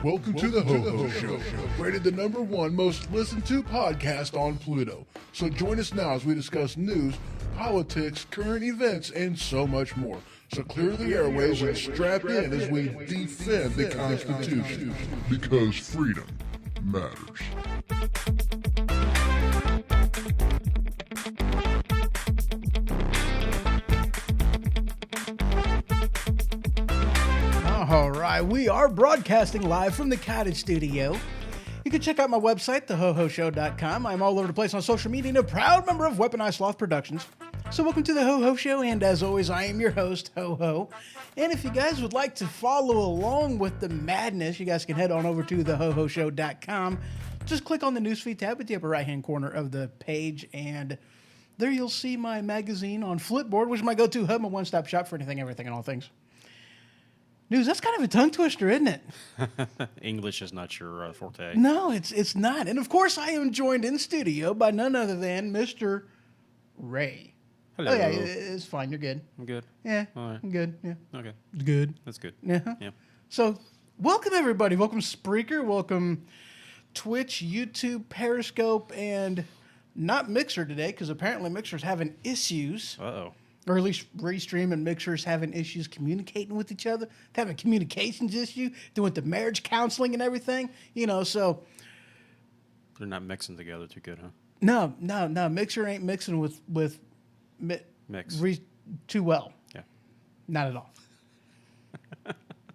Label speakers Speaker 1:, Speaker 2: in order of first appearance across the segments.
Speaker 1: Welcome to the Ho Ho Show, rated the #1 most listened to podcast on Pluto. So join us now as we discuss news, politics, current events, and so much more. So clear the airways and strap in as we defend the Constitution. Because freedom matters.
Speaker 2: All right, we are broadcasting live from the Cottage Studio. You can check out my website, thehohoshow.com. I'm all over the place on social media and a proud member of Weaponized Sloth Productions. So welcome to the Ho Ho Show, and as always, I am your host, Ho Ho. And if you guys would like to follow along with the madness, you guys can head on over to thehohoshow.com. Just click on the newsfeed tab at the upper right-hand corner of the page, and there you'll see my magazine on Flipboard, which is my go-to hub, my one-stop shop for anything, everything, and all things. News, that's kind of a tongue twister, isn't it?
Speaker 3: English is not your forte.
Speaker 2: No, it's not. And of course, I am joined in studio by none other than Mr. Ray.
Speaker 3: Hello.
Speaker 2: Oh, yeah, it's fine. You're good.
Speaker 3: I'm good.
Speaker 2: Yeah,
Speaker 3: All right.
Speaker 2: I'm good. Yeah,
Speaker 3: Okay.
Speaker 2: good.
Speaker 3: That's good.
Speaker 2: Yeah.
Speaker 3: Yeah.
Speaker 2: So, welcome everybody. Welcome Spreaker. Welcome Twitch, YouTube, Periscope, and not Mixer today because apparently Mixer's having issues.
Speaker 3: Uh-oh.
Speaker 2: Or at least Restream and Mixer's having issues communicating with each other. They're having communications issue. Doing the marriage counseling and everything. You know, so.
Speaker 3: They're not mixing together too good, huh?
Speaker 2: No. Mixer ain't mixing with
Speaker 3: Mix.
Speaker 2: Too well.
Speaker 3: Yeah.
Speaker 2: Not at all.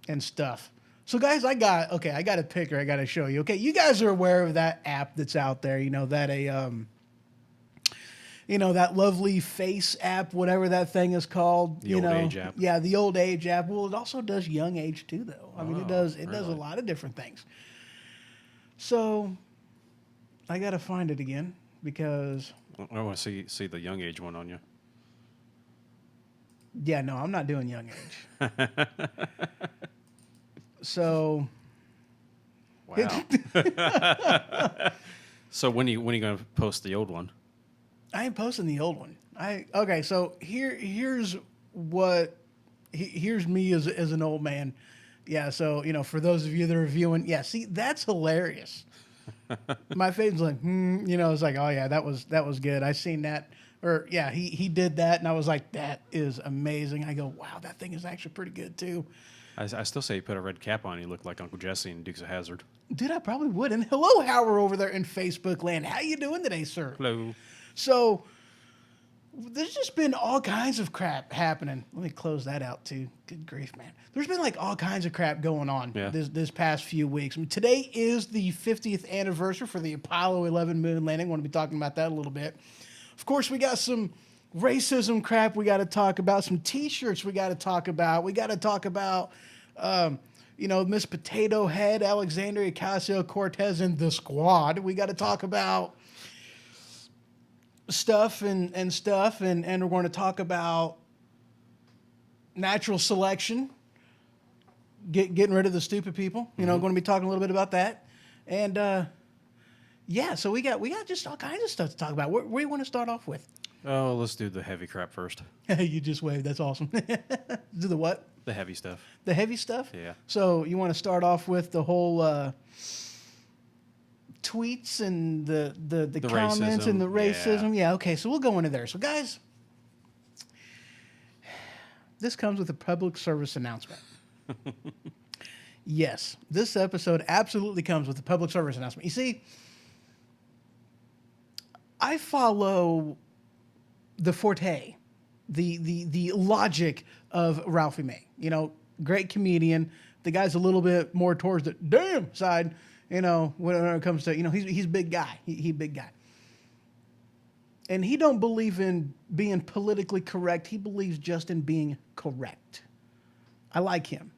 Speaker 2: And stuff. So, guys, I got a picture I got to show you. Okay, you guys are aware of that app that's out there. You know, that that lovely face app, whatever that thing is called.
Speaker 3: The old age app.
Speaker 2: Yeah, the old age app. Well, it also does young age too, though. I mean, it does a
Speaker 3: really?
Speaker 2: lot of different things. So, I got to find it again because.
Speaker 3: I want to see the young age one on you.
Speaker 2: Yeah, no, I'm not doing young age. So.
Speaker 3: Wow. So when are you going to post the old one?
Speaker 2: I ain't posting the old one. So here's me as an old man. Yeah, so for those of you that are viewing, yeah, see, that's hilarious. My face was like, it's like, oh yeah, that was good. I seen that, or yeah, he did that, and I was like, that is amazing. I go, wow, that thing is actually pretty good too.
Speaker 3: I still say you put a red cap on, you look like Uncle Jesse in Dukes of Hazzard.
Speaker 2: Dude, I probably would. And hello, Howard over there in Facebook land. How you doing today, sir?
Speaker 3: Hello.
Speaker 2: So there's just been all kinds of crap happening. Let me close that out too. Good grief, man. There's been like all kinds of crap going on this past few weeks. I mean, today is the 50th anniversary for the Apollo 11 moon landing. I want to be talking about that a little bit. Of course, we got some racism crap we got to talk about, some T-shirts we got to talk about. We got to talk about, Miss Potato Head, Alexandria Ocasio-Cortez, and the squad. We got to talk about stuff and we're going to talk about natural selection, getting rid of the stupid people. Going to be talking a little bit about that. And, so we got just all kinds of stuff to talk about. Where do you want to start off with?
Speaker 3: Oh, let's do the heavy crap first.
Speaker 2: You just waved. That's awesome. Do the what?
Speaker 3: The heavy stuff.
Speaker 2: The heavy stuff?
Speaker 3: Yeah.
Speaker 2: So you want to start off with the whole tweets and the comments
Speaker 3: racism.
Speaker 2: and the racism? Yeah, okay. So we'll go into there. So, guys, this comes with a public service announcement. Yes, this episode absolutely comes with a public service announcement. You see, I follow the forte, the logic of Ralphie May. Great comedian. The guy's a little bit more towards the damn side, when it comes to, he's a big guy. He big guy. And he don't believe in being politically correct. He believes just in being correct. I like him.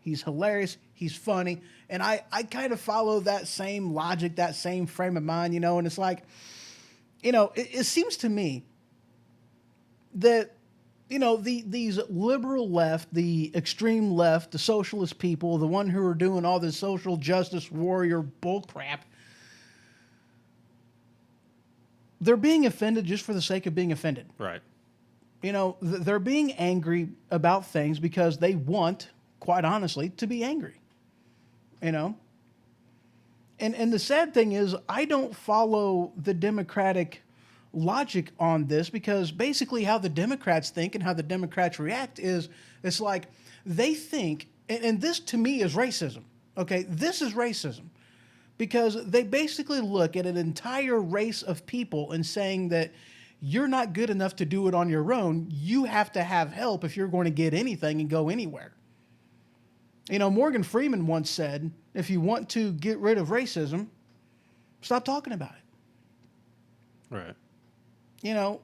Speaker 2: He's hilarious. He's funny. And I kind of follow that same logic, that same frame of mind, and it's like, it seems to me that, these liberal left, the extreme left, the socialist people, the one who are doing all this social justice warrior bullcrap, they're being offended just for the sake of being offended.
Speaker 3: Right.
Speaker 2: They're being angry about things because they want, quite honestly, to be angry. And the sad thing is, I don't follow the Democratic logic on this, because basically how the Democrats think and how the Democrats react is, it's like they think, and this to me is racism. Okay, this is racism, because they basically look at an entire race of people and saying that you're not good enough to do it on your own. You have to have help if you're going to get anything and go anywhere. Morgan Freeman once said, if you want to get rid of racism, stop talking about it.
Speaker 3: Right.
Speaker 2: Another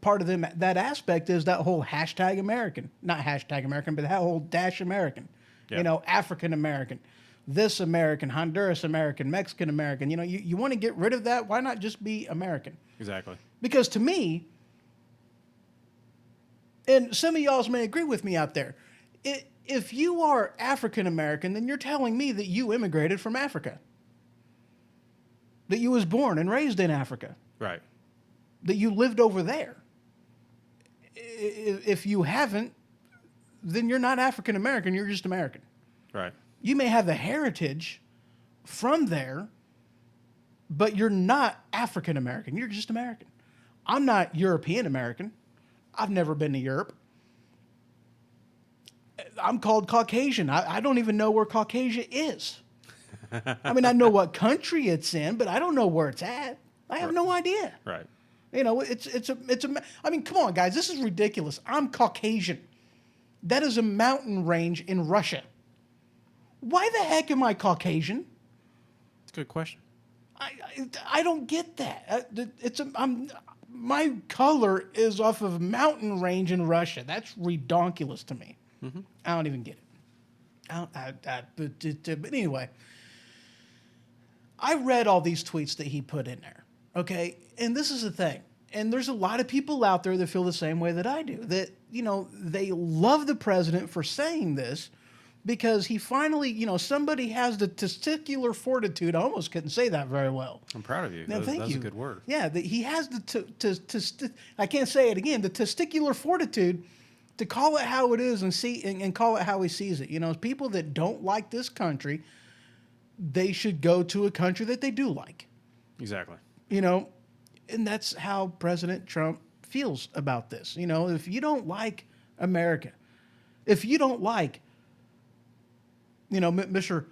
Speaker 2: part of that aspect is that whole hashtag American, not hashtag American, but that whole dash American, African American, this American, Honduras American, Mexican American. You want to get rid of that? Why not just be American?
Speaker 3: Exactly.
Speaker 2: Because to me, and some of y'all may agree with me out there, if you are African American, then you're telling me that you immigrated from Africa, that you was born and raised in Africa.
Speaker 3: Right.
Speaker 2: That you lived over there. If you haven't, then you're not African American, you're just American.
Speaker 3: Right.
Speaker 2: You may have the heritage from there, but you're not African American, you're just American. I'm not European American. I've never been to Europe. I'm called Caucasian. I don't even know where Caucasia is. I mean, I know what country it's in, but I don't know where it's at. I have no idea.
Speaker 3: Right.
Speaker 2: I mean, come on, guys. This is ridiculous. I'm Caucasian. That is a mountain range in Russia. Why the heck am I Caucasian?
Speaker 3: That's a good question.
Speaker 2: I don't get that. My color is off of a mountain range in Russia. That's redonkulous to me. Mm-hmm. I don't even get it. But anyway, I read all these tweets that he put in there. Okay, and this is the thing. And there's a lot of people out there that feel the same way that I do. That, they love the president for saying this because he finally, somebody has the testicular fortitude. I almost couldn't say that very well.
Speaker 3: I'm proud of you.
Speaker 2: No, thank you.
Speaker 3: That's a good word.
Speaker 2: Yeah, he has I can't say it again, the testicular fortitude to call it how it is and call it how he sees it. People that don't like this country, they should go to a country that they do like.
Speaker 3: Exactly.
Speaker 2: And that's how President Trump feels about this. If you don't like America, if you don't like Mr.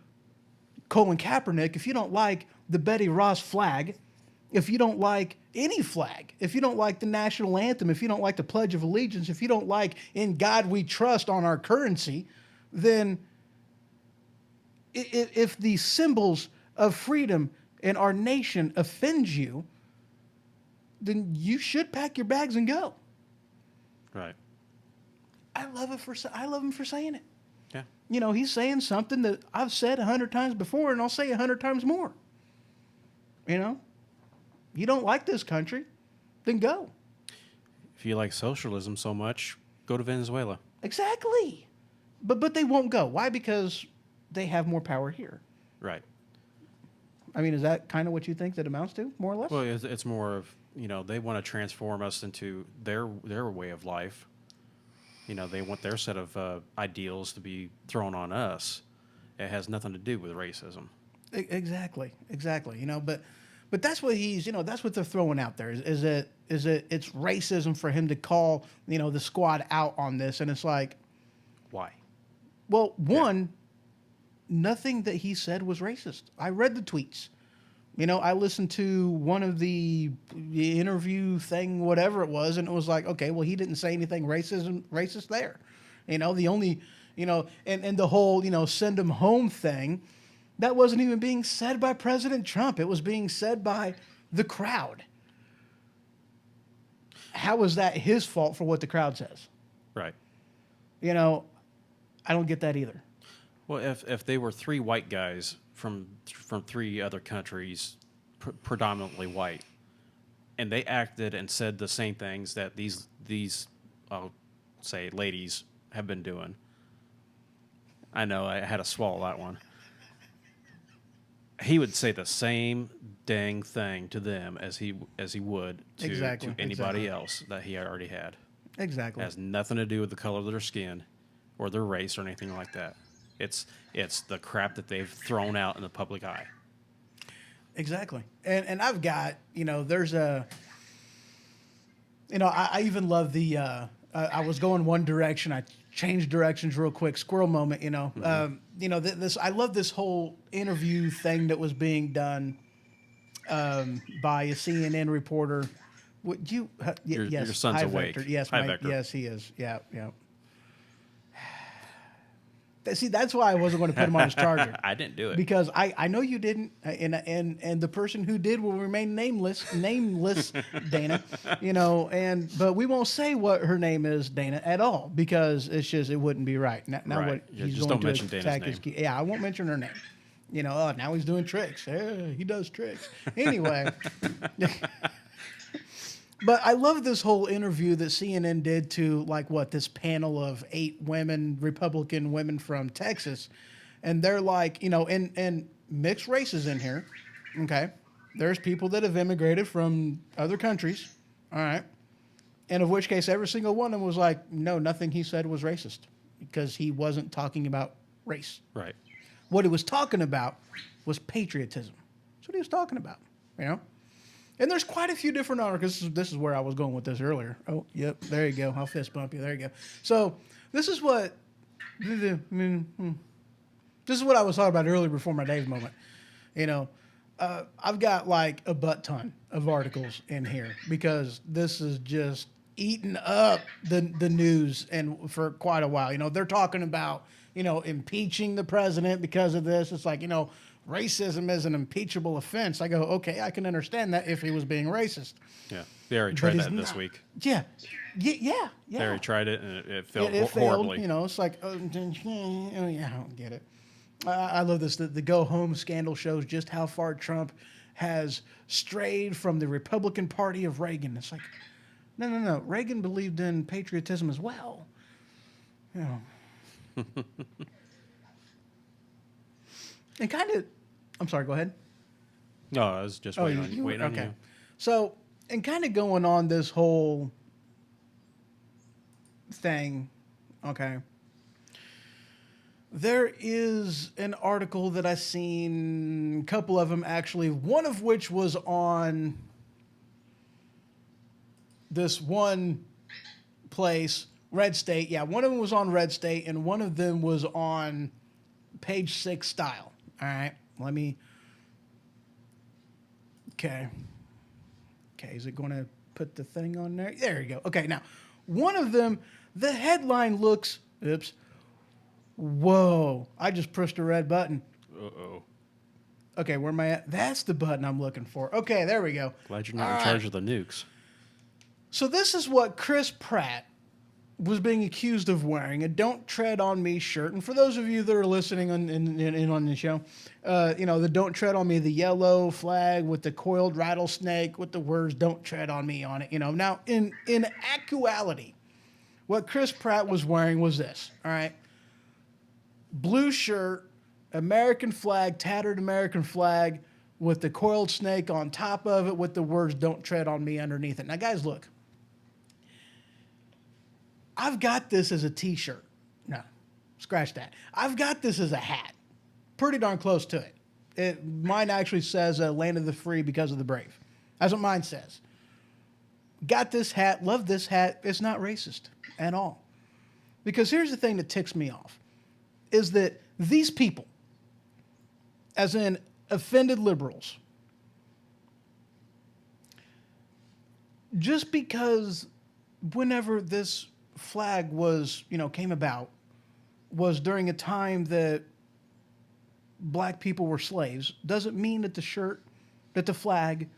Speaker 2: Colin Kaepernick, if you don't like the Betty Ross flag, if you don't like any flag, if you don't like the national anthem, if you don't like the Pledge of Allegiance, if you don't like "In God We Trust" on our currency, then if the symbols of freedom in our nation offends you, then you should pack your bags and go.
Speaker 3: Right.
Speaker 2: I love him for saying it.
Speaker 3: Yeah.
Speaker 2: He's saying something that I've said 100 times before, and I'll say 100 times more. You don't like this country, then go.
Speaker 3: If you like socialism so much, go to Venezuela.
Speaker 2: Exactly. But they won't go. Why? Because they have more power here.
Speaker 3: Right.
Speaker 2: I mean, is that kind of what you think that amounts to, more or less?
Speaker 3: Well, it's more of, they want to transform us into their way of life. They want their set of ideals to be thrown on us. It has nothing to do with racism.
Speaker 2: Exactly. But that's what that's what they're throwing out there. Is it it's racism for him to call the squad out on this, and it's like,
Speaker 3: why?
Speaker 2: Well, one, nothing that he said was racist. I read the tweets. I listened to one of the interview thing, whatever it was, and it was like, okay, well, he didn't say anything racist there. The only, and the whole, send him home thing, that wasn't even being said by President Trump. It was being said by the crowd. How is that his fault for what the crowd says?
Speaker 3: Right.
Speaker 2: I don't get that either.
Speaker 3: Well, if they were three white guys from three other countries, predominantly white, and they acted and said the same things that these I'll say ladies have been doing. I know I had to swallow that one. He would say the same dang thing to them as he would to anybody else that he already had.
Speaker 2: Exactly.
Speaker 3: It has nothing to do with the color of their skin or their race or anything like that. It's the crap that they've thrown out in the public eye.
Speaker 2: Exactly. And I've got, there's a, I even love the, I was going one direction. I changed directions real quick. Squirrel moment, this, I love this whole interview thing that was being done by a CNN reporter. Would you, yes.
Speaker 3: Your son's awake.
Speaker 2: Vector. Yes,
Speaker 3: Hi, Vector.
Speaker 2: Yes, he is. Yeah. See, that's why I wasn't going to put him on his charger.
Speaker 3: I didn't do it.
Speaker 2: Because I know you didn't, and the person who did will remain nameless, Dana, but we won't say what her name is, Dana, at all, because it wouldn't be right. Now
Speaker 3: right.
Speaker 2: What he's
Speaker 3: just
Speaker 2: going
Speaker 3: don't
Speaker 2: to
Speaker 3: mention
Speaker 2: attack
Speaker 3: Dana's name.
Speaker 2: Yeah, I won't mention her name. Now he's doing tricks. He does tricks. Anyway. But I love this whole interview that CNN did to this panel of 8 Republican women from Texas. And they're like, and mixed races in here. Okay. There's people that have immigrated from other countries. All right. And of which case every single one of them was like, no, nothing he said was racist because he wasn't talking about race.
Speaker 3: Right.
Speaker 2: What he was talking about was patriotism. That's what he was talking about, And there's quite a few different articles. This is where I was going with this earlier. Oh, yep, there you go. I'll fist bump you. There you go. So this is what I was talking about earlier before my Dave moment. I've got a butt ton of articles in here because this is just eating up the news and for quite a while. They're talking about impeaching the president because of this. It's like racism is an impeachable offense. I go, okay, I can understand that if he was being racist.
Speaker 3: Yeah, they already tried that this week.
Speaker 2: Yeah.
Speaker 3: They already tried it, and it failed
Speaker 2: horribly.
Speaker 3: failed.
Speaker 2: It's like, I don't get it. I love this. The Go Home scandal shows just how far Trump has strayed from the Republican Party of Reagan. It's like, no. Reagan believed in patriotism as well. And kind of, I'm sorry, go ahead.
Speaker 3: No, I was just waiting on you.
Speaker 2: So, and kind of going on this whole thing, okay, there is an article that I seen, a couple of them actually, one of which was on this one place, Red State. Yeah, one of them was on Red State, and one of them was on page 6 style. All right, let me. Okay, is it going to put the thing on there? There you go. Okay, now one of them, the headline looks. Oops. Whoa! I just pushed a red button.
Speaker 3: Uh-oh.
Speaker 2: Okay, where am I at? That's the button I'm looking for. Okay, there we go.
Speaker 3: Glad you're not in charge of the nukes.
Speaker 2: So this is what Chris Pratt was being accused of wearing, a "Don't Tread on Me" shirt. And for those of you that are listening on the show, the "Don't Tread on Me," the yellow flag with the coiled rattlesnake with the words "Don't Tread on Me" on it. Now in actuality, what Chris Pratt was wearing was this. All right, blue shirt, American flag, tattered American flag with the coiled snake on top of it with the words "Don't Tread on Me" underneath it. Now, guys, look. I've got this as a t-shirt. No, scratch that. I've got this as a hat. Pretty darn close to it. Mine actually says "Land of the Free because of the Brave." That's what mine says. Got this hat. Love this hat. It's not racist at all. Because here's the thing that ticks me off. Is that these people, as in offended liberals, just because whenever this flag was, came about, was during a time that black people were slaves, doesn't mean that the shirt, that the flag,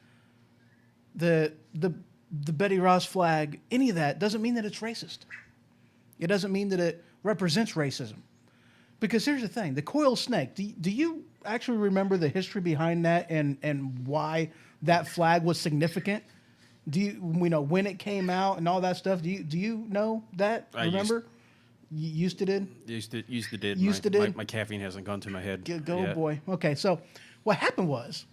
Speaker 2: the Betty Ross flag, any of that doesn't mean that it's racist. It doesn't mean that it represents racism. Because here's the thing, the coiled snake, do you actually remember the history behind that and why that flag was significant? Do you when it came out and all that stuff? Do you know that? Remember? You used to did?
Speaker 3: Used to did. My caffeine hasn't gone to my head.
Speaker 2: Go
Speaker 3: yet.
Speaker 2: Boy. Okay, so what happened was,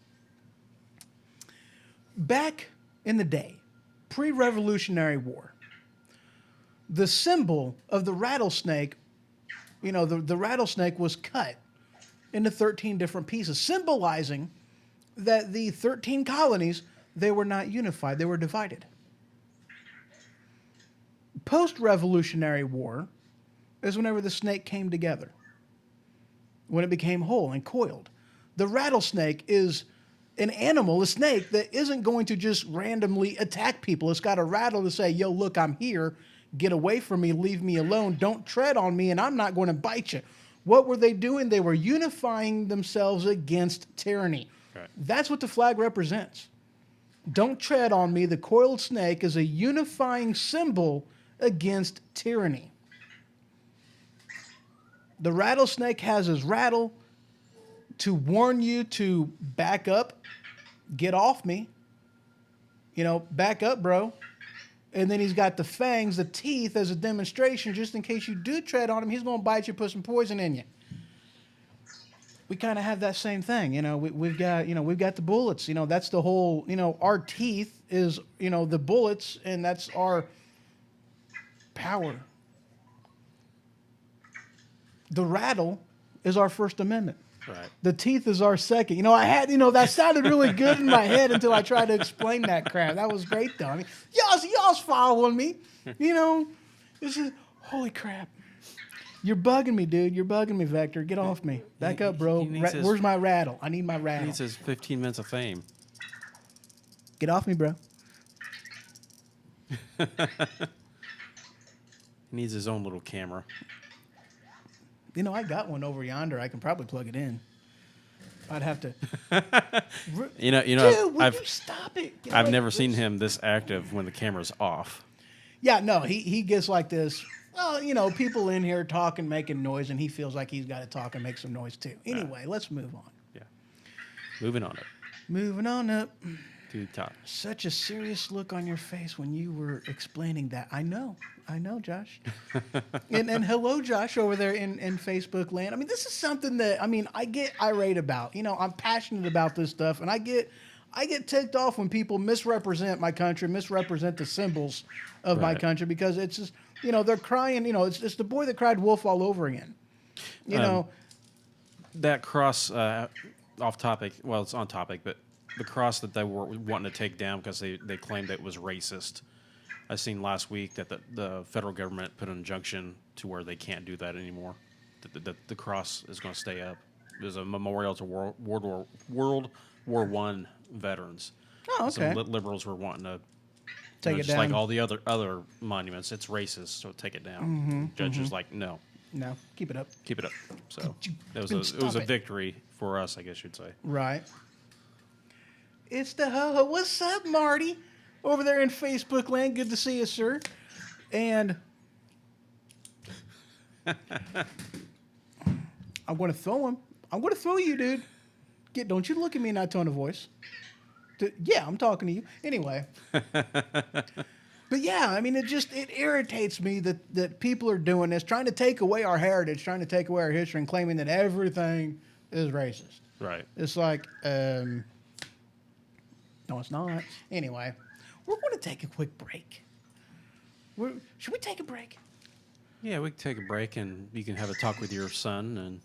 Speaker 2: back in the day, pre-Revolutionary War, the symbol of the rattlesnake, the rattlesnake was cut into 13 different pieces, symbolizing that the 13 colonies, they were not unified. They were divided. Post-Revolutionary War is whenever the snake came together, when it became whole and coiled. The rattlesnake is an animal, a snake, that isn't going to just randomly attack people. It's got a rattle to say, yo, look, I'm here. Get away from me. Leave me alone. Don't tread on me, and I'm not going to bite you. What were they doing? They were unifying themselves against tyranny.
Speaker 3: Right.
Speaker 2: That's what the flag represents. Don't tread on me. The coiled snake is a unifying symbol against tyranny. The rattlesnake has his rattle to warn you to back up, get off me. Back up, bro. And then he's got the fangs, the teeth, as a demonstration, just in case you do tread on him, he's going to bite you, put some poison in you. We kind of have that same thing, we've got the bullets, that's the whole, our teeth is, the bullets, and that's our power. The rattle is our First Amendment.
Speaker 3: Right.
Speaker 2: The teeth is our second. That sounded really good in my head until I tried to explain that crap. That was great, though. I mean, y'all's following me. This is, holy crap. You're bugging me, dude. You're bugging me, Vector. Get off me. Back up, bro. Where's my rattle? I need my rattle.
Speaker 3: He needs his 15 minutes of fame.
Speaker 2: Get off me, bro.
Speaker 3: He needs his own little camera.
Speaker 2: I got one over yonder. I can probably plug it in. I'd have to.
Speaker 3: Dude,
Speaker 2: would you stop it?
Speaker 3: I've never seen him this active when the camera's off.
Speaker 2: Yeah, no, he gets like this. Well, people in here talking, making noise, and he feels like he's got to talk and make some noise too. Anyway, let's move on.
Speaker 3: Yeah. Moving on up.
Speaker 2: Moving on up.
Speaker 3: To the top.
Speaker 2: Such a serious look on your face when you were explaining that. I know, Josh. and hello, Josh, over there in Facebook land. I mean, this is something that, I get irate about. I'm passionate about this stuff, and I get ticked off when people misrepresent my country, misrepresent the symbols of my country, because it's just, they're crying, it's the boy that cried wolf all over again.
Speaker 3: That cross, off topic, well, it's on topic, but the cross that they were wanting to take down because they claimed that it was racist. I seen last week that the federal government put an injunction to where they can't do that anymore. the cross is going to stay up. There's a memorial to World War One veterans.
Speaker 2: Oh, okay.
Speaker 3: Some liberals were wanting to
Speaker 2: Take it
Speaker 3: just
Speaker 2: down.
Speaker 3: like all the other monuments. It's racist, so take it down. Judge is like, no,
Speaker 2: No, keep it up.
Speaker 3: keep it up. So it was
Speaker 2: Stop
Speaker 3: a
Speaker 2: it.
Speaker 3: victory for us, I guess you'd say.
Speaker 2: Right. It's the ho-ho. What's up, Marty? Over there in Facebook land. Good to see you, sir. And I'm going to throw him. I'm going to throw you, dude. Don't you look at me in that tone of voice. Yeah, I'm talking to you. Anyway. But yeah, I mean, it irritates me that people are doing this, trying to take away our heritage, trying to take away our history, and claiming that everything is racist.
Speaker 3: Right.
Speaker 2: It's like, no, it's not. Anyway, we're going to take a quick break. Should we take a break?
Speaker 3: Yeah, we can take a break and you can have a talk with your son and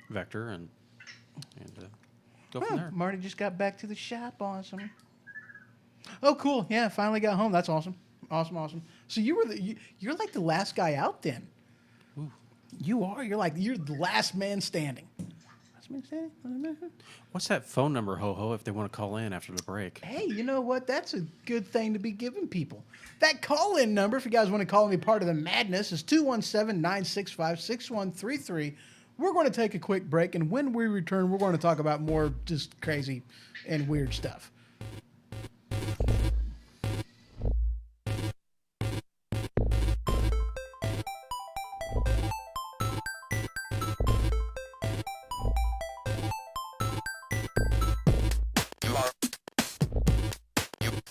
Speaker 3: Vector and go from there.
Speaker 2: Marty just got back to the shop. Awesome. Oh, cool. Yeah, finally got home. That's awesome. Awesome. So you're like the last guy out then.
Speaker 3: Ooh.
Speaker 2: You are. You're the last man standing. Last man standing?
Speaker 3: What's that phone number, Ho-Ho, if they want to call in after the break?
Speaker 2: Hey, you know what? That's a good thing to be giving people. That call-in number, if you guys want to call me part of the madness, is 217-965-6133. We're going to take a quick break, and when we return, we're going to talk about more just crazy and weird stuff.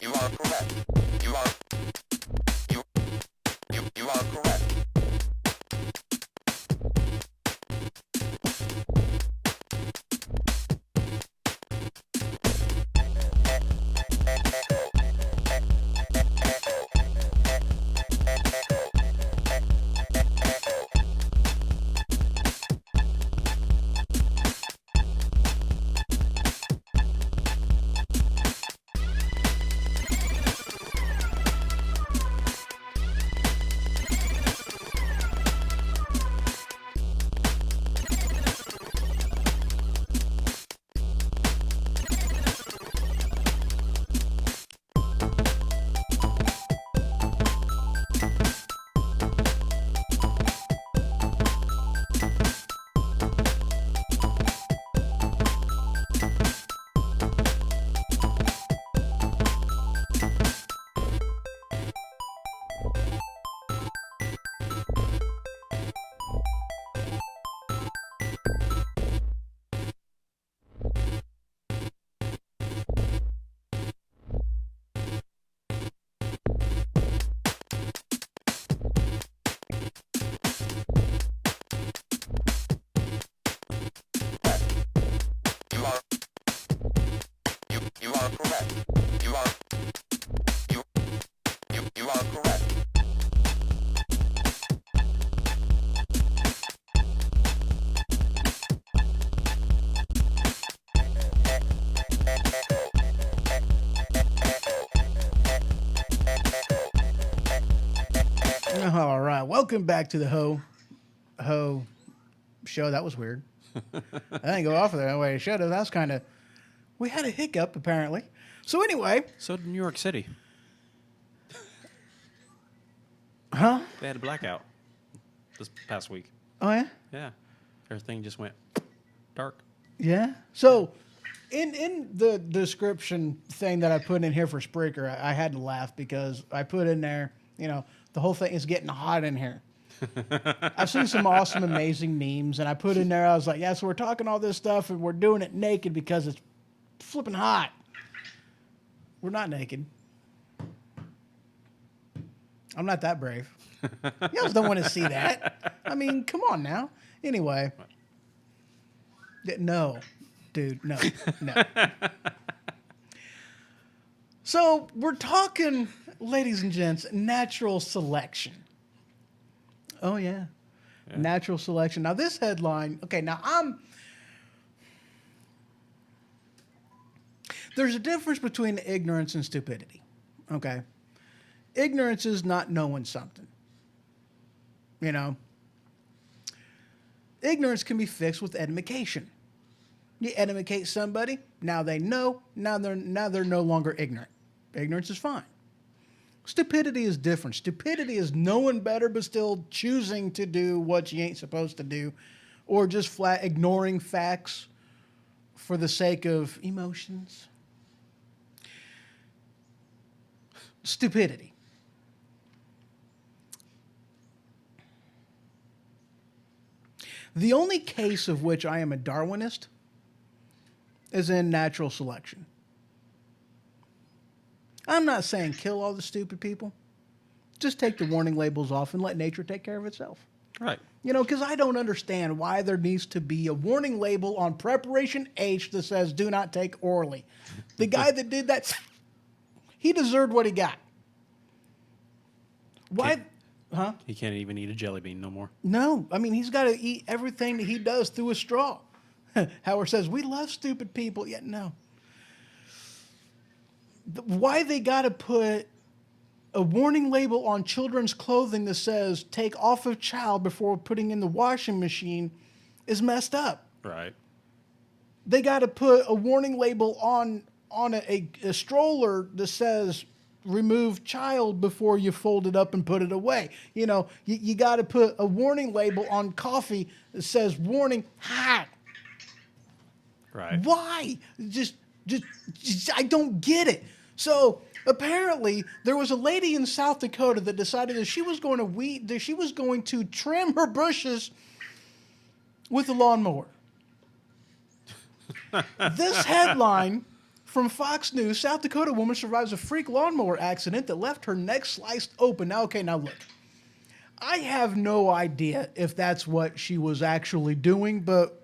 Speaker 4: You are correct. You are correct. You are correct. You are correct.
Speaker 2: All right, welcome back to the Ho show. That was weird. I didn't go off of there the way it should have. That was kind of... We had a hiccup, apparently. So anyway...
Speaker 3: So did New York City.
Speaker 2: Huh?
Speaker 3: They had a blackout this past week.
Speaker 2: Oh, yeah?
Speaker 3: Yeah. Everything just went dark.
Speaker 2: Yeah. So, in the description thing that I put in here for Spreaker, I had to laugh because I put in there, the whole thing is getting hot in here. I've seen some awesome, amazing memes, and I put in there, I was like, yeah, so we're talking all this stuff, and we're doing it naked because it's flipping hot. We're not naked. I'm not that brave. You guys don't want to see that. I mean, come on now. Anyway. No. Dude, no. So, we're talking, ladies and gents, natural selection. Oh, yeah. Natural selection. Now, this headline, okay, now there's a difference between ignorance and stupidity, okay? Ignorance is not knowing something, Ignorance can be fixed with education. You educate somebody, now they know, now they're no longer ignorant. Ignorance is fine. Stupidity is different. Stupidity is knowing better but still choosing to do what you ain't supposed to do, or just flat ignoring facts for the sake of emotions. Stupidity. The only case of which I am a Darwinist is in natural selection. I'm not saying kill all the stupid people. Just take the warning labels off and let nature take care of itself.
Speaker 3: Right.
Speaker 2: You know, because I don't understand why there needs to be a warning label on preparation H that says do not take orally. The guy that did that, he deserved what he got. Why? Huh?
Speaker 3: He can't even eat a jelly bean no more.
Speaker 2: No. I mean, he's got to eat everything that he does through a straw. Howard says, we love stupid people. Yet no. Why they got to put a warning label on children's clothing that says take off of child before putting in the washing machine is messed up.
Speaker 3: Right.
Speaker 2: They got to put a warning label on a stroller that says remove child before you fold it up and put it away. You know, you got to put a warning label on coffee that says warning hot.
Speaker 3: Right.
Speaker 2: Why? Just I don't get it. So apparently there was a lady in South Dakota that decided that she was going to trim her bushes with a lawnmower. This headline from Fox News: South Dakota woman survives a freak lawnmower accident that left her neck sliced open. Now look. I have no idea if that's what she was actually doing, but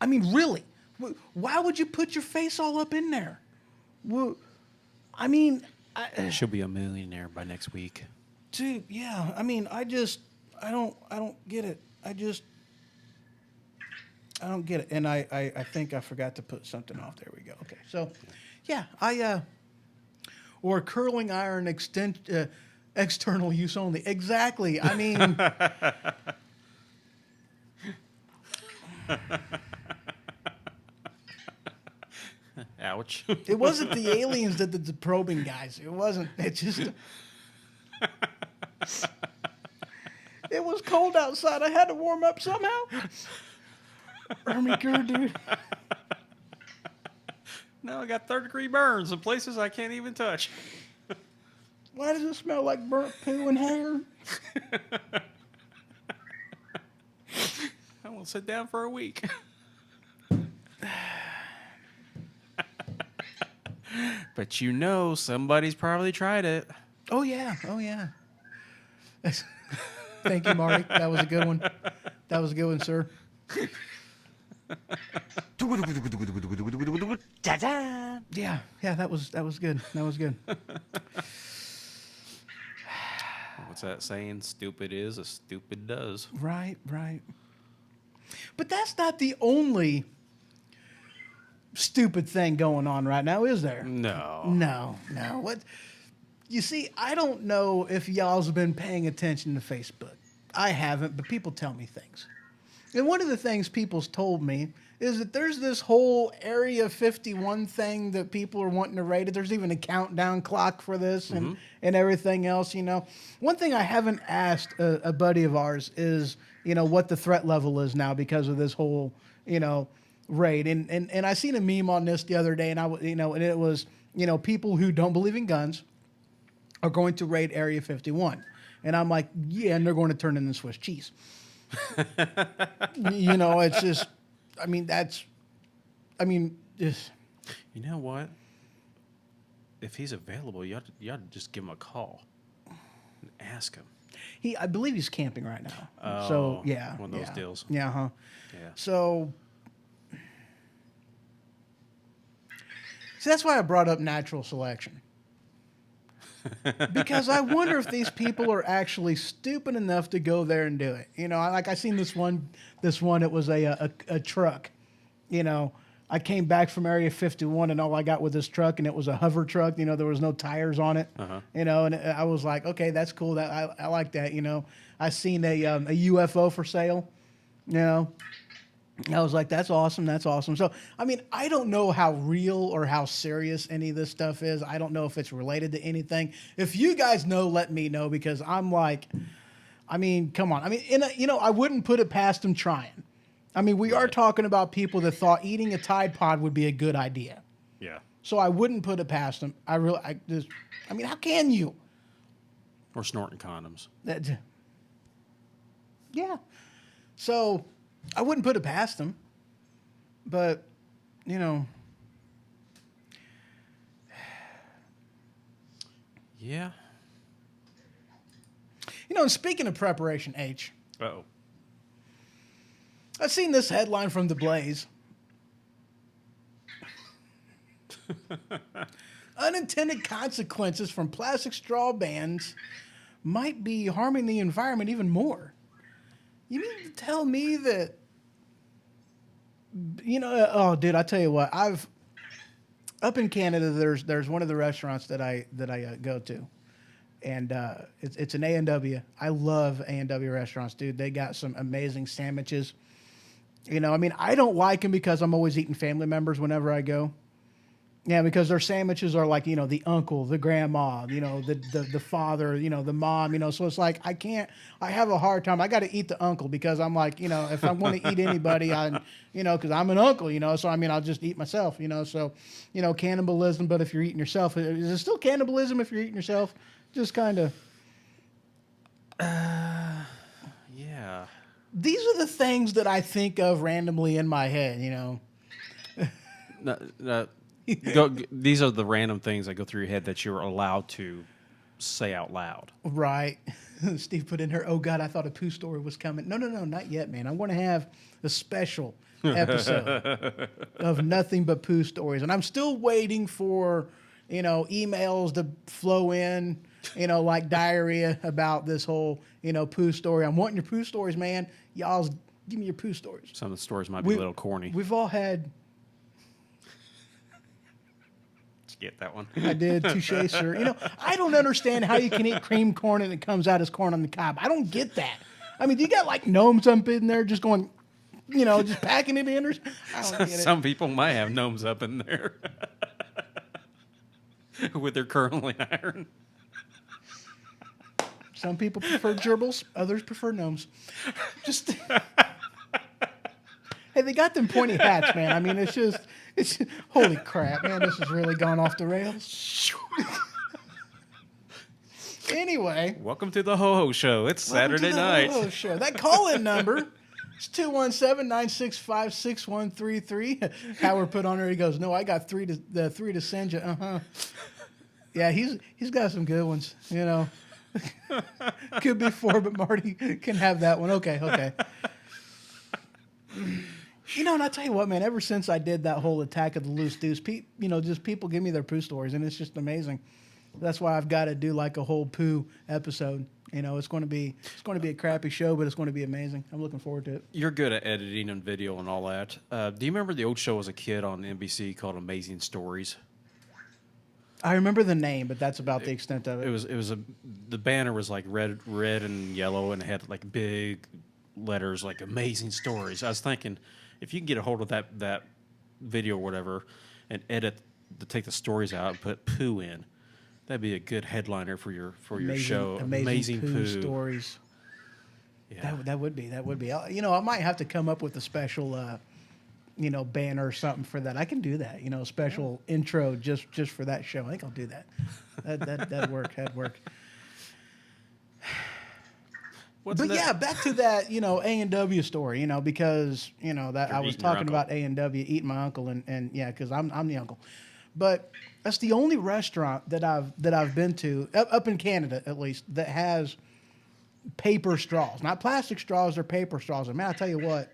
Speaker 2: I mean, really, why would you put your face all up in there? Well, I mean,
Speaker 3: She'll be a millionaire by next week.
Speaker 2: dude, yeah. I mean, I don't get it. I don't get it. And I think I forgot to put something off. There we go. Okay. So, yeah, or curling iron external use only. Exactly. I mean,
Speaker 3: Ouch.
Speaker 2: it wasn't the aliens that did the probing, guys. It wasn't. It just. It was cold outside. I had to warm up somehow. Ermy Gurr, dude.
Speaker 3: Now I got third-degree burns in places I can't even touch.
Speaker 2: Why does it smell like burnt poo and hair?
Speaker 3: I won't sit down for a week. But you know, somebody's probably tried it.
Speaker 2: Oh, yeah. Oh, yeah. Thank you, Marty. That was a good one. That was a good one, sir. Yeah, that was good. That was good.
Speaker 3: What's that saying? Stupid is as stupid does.
Speaker 2: Right. But that's not the only stupid thing going on right now, is there?
Speaker 3: No.
Speaker 2: No. What? You see, I don't know if y'all's been paying attention to Facebook. I haven't, but people tell me things. And one of the things people's told me is that there's this whole Area 51 thing that people are wanting to raid it. There's even a countdown clock for this and everything else, you know. One thing I haven't asked a buddy of ours is, you know, what the threat level is now because of this whole, you know, raid. And I seen a meme on this the other day, and and it was, you know, people who don't believe in guns are going to raid Area 51. And I'm like, yeah, and they're going to turn into Swiss cheese. You know, it's just, just.
Speaker 3: You know what? If he's available, you ought to just give him a call and ask him.
Speaker 2: I believe he's camping right now.
Speaker 3: Oh,
Speaker 2: so, yeah.
Speaker 3: one of those deals.
Speaker 2: Yeah, huh?
Speaker 3: Yeah.
Speaker 2: So, see, that's why I brought up natural selection. Because I wonder if these people are actually stupid enough to go there and do it. You know, like I seen this one. It was a truck, you know, I came back from Area 51 and all I got was this truck, and it was a hover truck. You know, there was no tires on it. You know, and I was like, okay, that's cool. That I like that. You know, I seen a UFO for sale. You know, I was like, that's awesome. That's awesome. So, I mean, I don't know how real or how serious any of this stuff is. I don't know if it's related to anything. If you guys know, let me know, because I'm like, I mean, come on. I mean, you know, I wouldn't put it past them trying. I mean, we are talking about people that thought eating a Tide Pod would be a good idea.
Speaker 3: Yeah.
Speaker 2: So I wouldn't put it past them. I mean, how can you?
Speaker 3: Or snorting condoms.
Speaker 2: Yeah. So I wouldn't put it past them. But, you know.
Speaker 3: Yeah.
Speaker 2: You know, and speaking of preparation, H.
Speaker 3: Uh-oh.
Speaker 2: I've seen this headline from The Blaze. Unintended consequences from plastic straw bans might be harming the environment even more. You mean to tell me that, you know, oh, dude, I tell you what, up in Canada, there's one of the restaurants that I go to, and it's an A&W. I love A&W restaurants, dude. They got some amazing sandwiches. You know, I mean, I don't like them because I'm always eating family members whenever I go. Yeah, because their sandwiches are like, you know, the uncle, the grandma, you know, the father, you know, the mom, you know. So it's like, I have a hard time. I got to eat the uncle because I'm like, you know, if I want to eat anybody, you know, because I'm an uncle, you know. So, I mean, I'll just eat myself, you know. So, you know, cannibalism, but if you're eating yourself, is it still cannibalism if you're eating yourself? Just kind of.
Speaker 3: Yeah.
Speaker 2: These are the things that I think of randomly in my head, you know.
Speaker 3: These are the random things that go through your head that you're allowed to say out loud.
Speaker 2: Right. Steve put in her, oh, God, I thought a poo story was coming. No, not yet, man. I'm going to have a special episode of nothing but poo stories. And I'm still waiting for, you know, emails to flow in, you know, like diarrhea about this whole, you know, poo story. I'm wanting your poo stories, man. Y'all give me your poo stories.
Speaker 3: Some of the stories might be a little corny.
Speaker 2: We've all had...
Speaker 3: Get that one.
Speaker 2: I did. Touche, sir. You know, I don't understand how you can eat cream corn and it comes out as corn on the cob. I don't get that. I mean, do you got like gnomes up in there just going, you know, just packing it in? Or I don't get it.
Speaker 3: Some people might have gnomes up in there with their curling iron.
Speaker 2: Some people prefer gerbils. Others prefer gnomes. Just... Hey, they got them pointy hats, man. I mean, it's holy crap, man. This has really gone off the rails. Anyway.
Speaker 3: Welcome to the Ho-Ho Show. It's Saturday night.
Speaker 2: Ho-Ho Show. That call-in number is 217-965-6133. Howard put on there, he goes, no, I got three to send you. Uh-huh. Yeah, he's got some good ones, you know. Could be four, but Marty can have that one. Okay. You know, and I tell you what, man, ever since I did that whole Attack of the Loose Deuce, you know, just people give me their poo stories, and it's just amazing. That's why I've got to do like a whole poo episode. You know, it's going to be a crappy show, but it's going to be amazing. I'm looking forward to it.
Speaker 3: You're good at editing and video and all that. Do you remember the old show as a kid on NBC called Amazing Stories?
Speaker 2: I remember the name, but that's about the extent of it.
Speaker 3: The banner was like red and yellow, and it had like big letters like Amazing Stories. I was thinking, if you can get a hold of that video or whatever and edit to take the stories out and put poo in, that'd be a good headliner for your show.
Speaker 2: Amazing poo stories.
Speaker 3: Yeah.
Speaker 2: That would be. You know, I might have to come up with a special you know, banner or something for that. I can do that. You know, special intro just for that show. I think I'll do that. That'd work. That'd work. Yeah, back to that, you know, A&W story, you know, because, you know, that I was talking about A&W eating my uncle and yeah, because I'm the uncle. But that's the only restaurant that I've been to, up in Canada at least, that has paper straws. Not plastic straws, or paper straws. And man, I'll tell you what,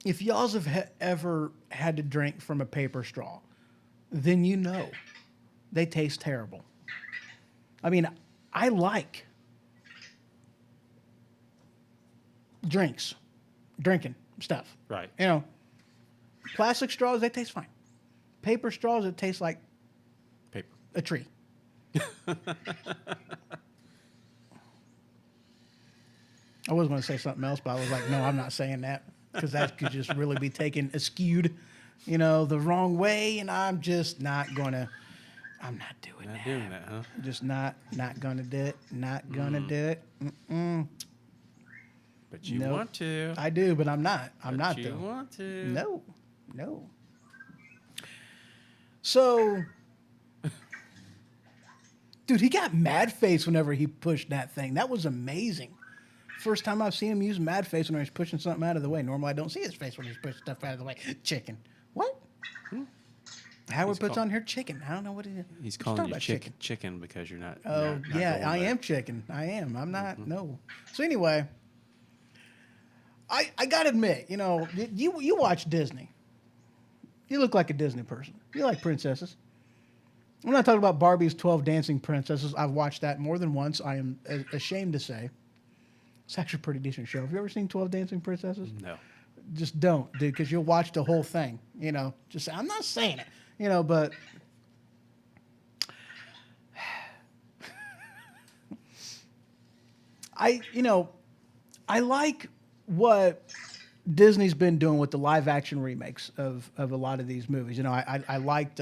Speaker 2: if y'all have ever had to drink from a paper straw, then you know they taste terrible. I mean, I like drinking stuff.
Speaker 3: Right.
Speaker 2: You know, Plastic straws, they taste fine. Paper straws, it tastes like
Speaker 3: Paper.
Speaker 2: a tree. I was going to say something else, but I was like, no, I'm not saying that because that could just really be taken askewed, the wrong way, and I'm just not going to. I'm not doing
Speaker 3: Not
Speaker 2: that.
Speaker 3: doing that, huh?
Speaker 2: Just not going to do it. Not going to do it. Mm-mm.
Speaker 3: But you
Speaker 2: Nope.
Speaker 3: want to.
Speaker 2: I do, but I'm not. I'm
Speaker 3: But
Speaker 2: not
Speaker 3: you
Speaker 2: though.
Speaker 3: want to.
Speaker 2: No. So, dude, he got mad face whenever he pushed that thing. That was amazing. First time I've seen him use mad face when he's pushing something out of the way. Normally, I don't see his face when he's pushing stuff out of the way. Chicken. What? Howard
Speaker 3: He's
Speaker 2: puts
Speaker 3: call-
Speaker 2: on here chicken. I don't know what it is.
Speaker 3: He's
Speaker 2: What you
Speaker 3: calling
Speaker 2: talking
Speaker 3: you
Speaker 2: about,
Speaker 3: chicken because you're not.
Speaker 2: Oh,
Speaker 3: you're not
Speaker 2: yeah,
Speaker 3: going
Speaker 2: I
Speaker 3: back.
Speaker 2: am chicken. I am. I'm not. No. So anyway, I got to admit, you watch Disney. You look like a Disney person. You like princesses. I'm not talking about Barbie's 12 Dancing Princesses. I've watched that more than once. I am ashamed to say. It's actually a pretty decent show. Have you ever seen 12 Dancing Princesses?
Speaker 3: No.
Speaker 2: Just don't, dude, because you'll watch the whole thing. Just I'm not saying it, but I like what Disney's been doing with the live action remakes of a lot of these movies. I liked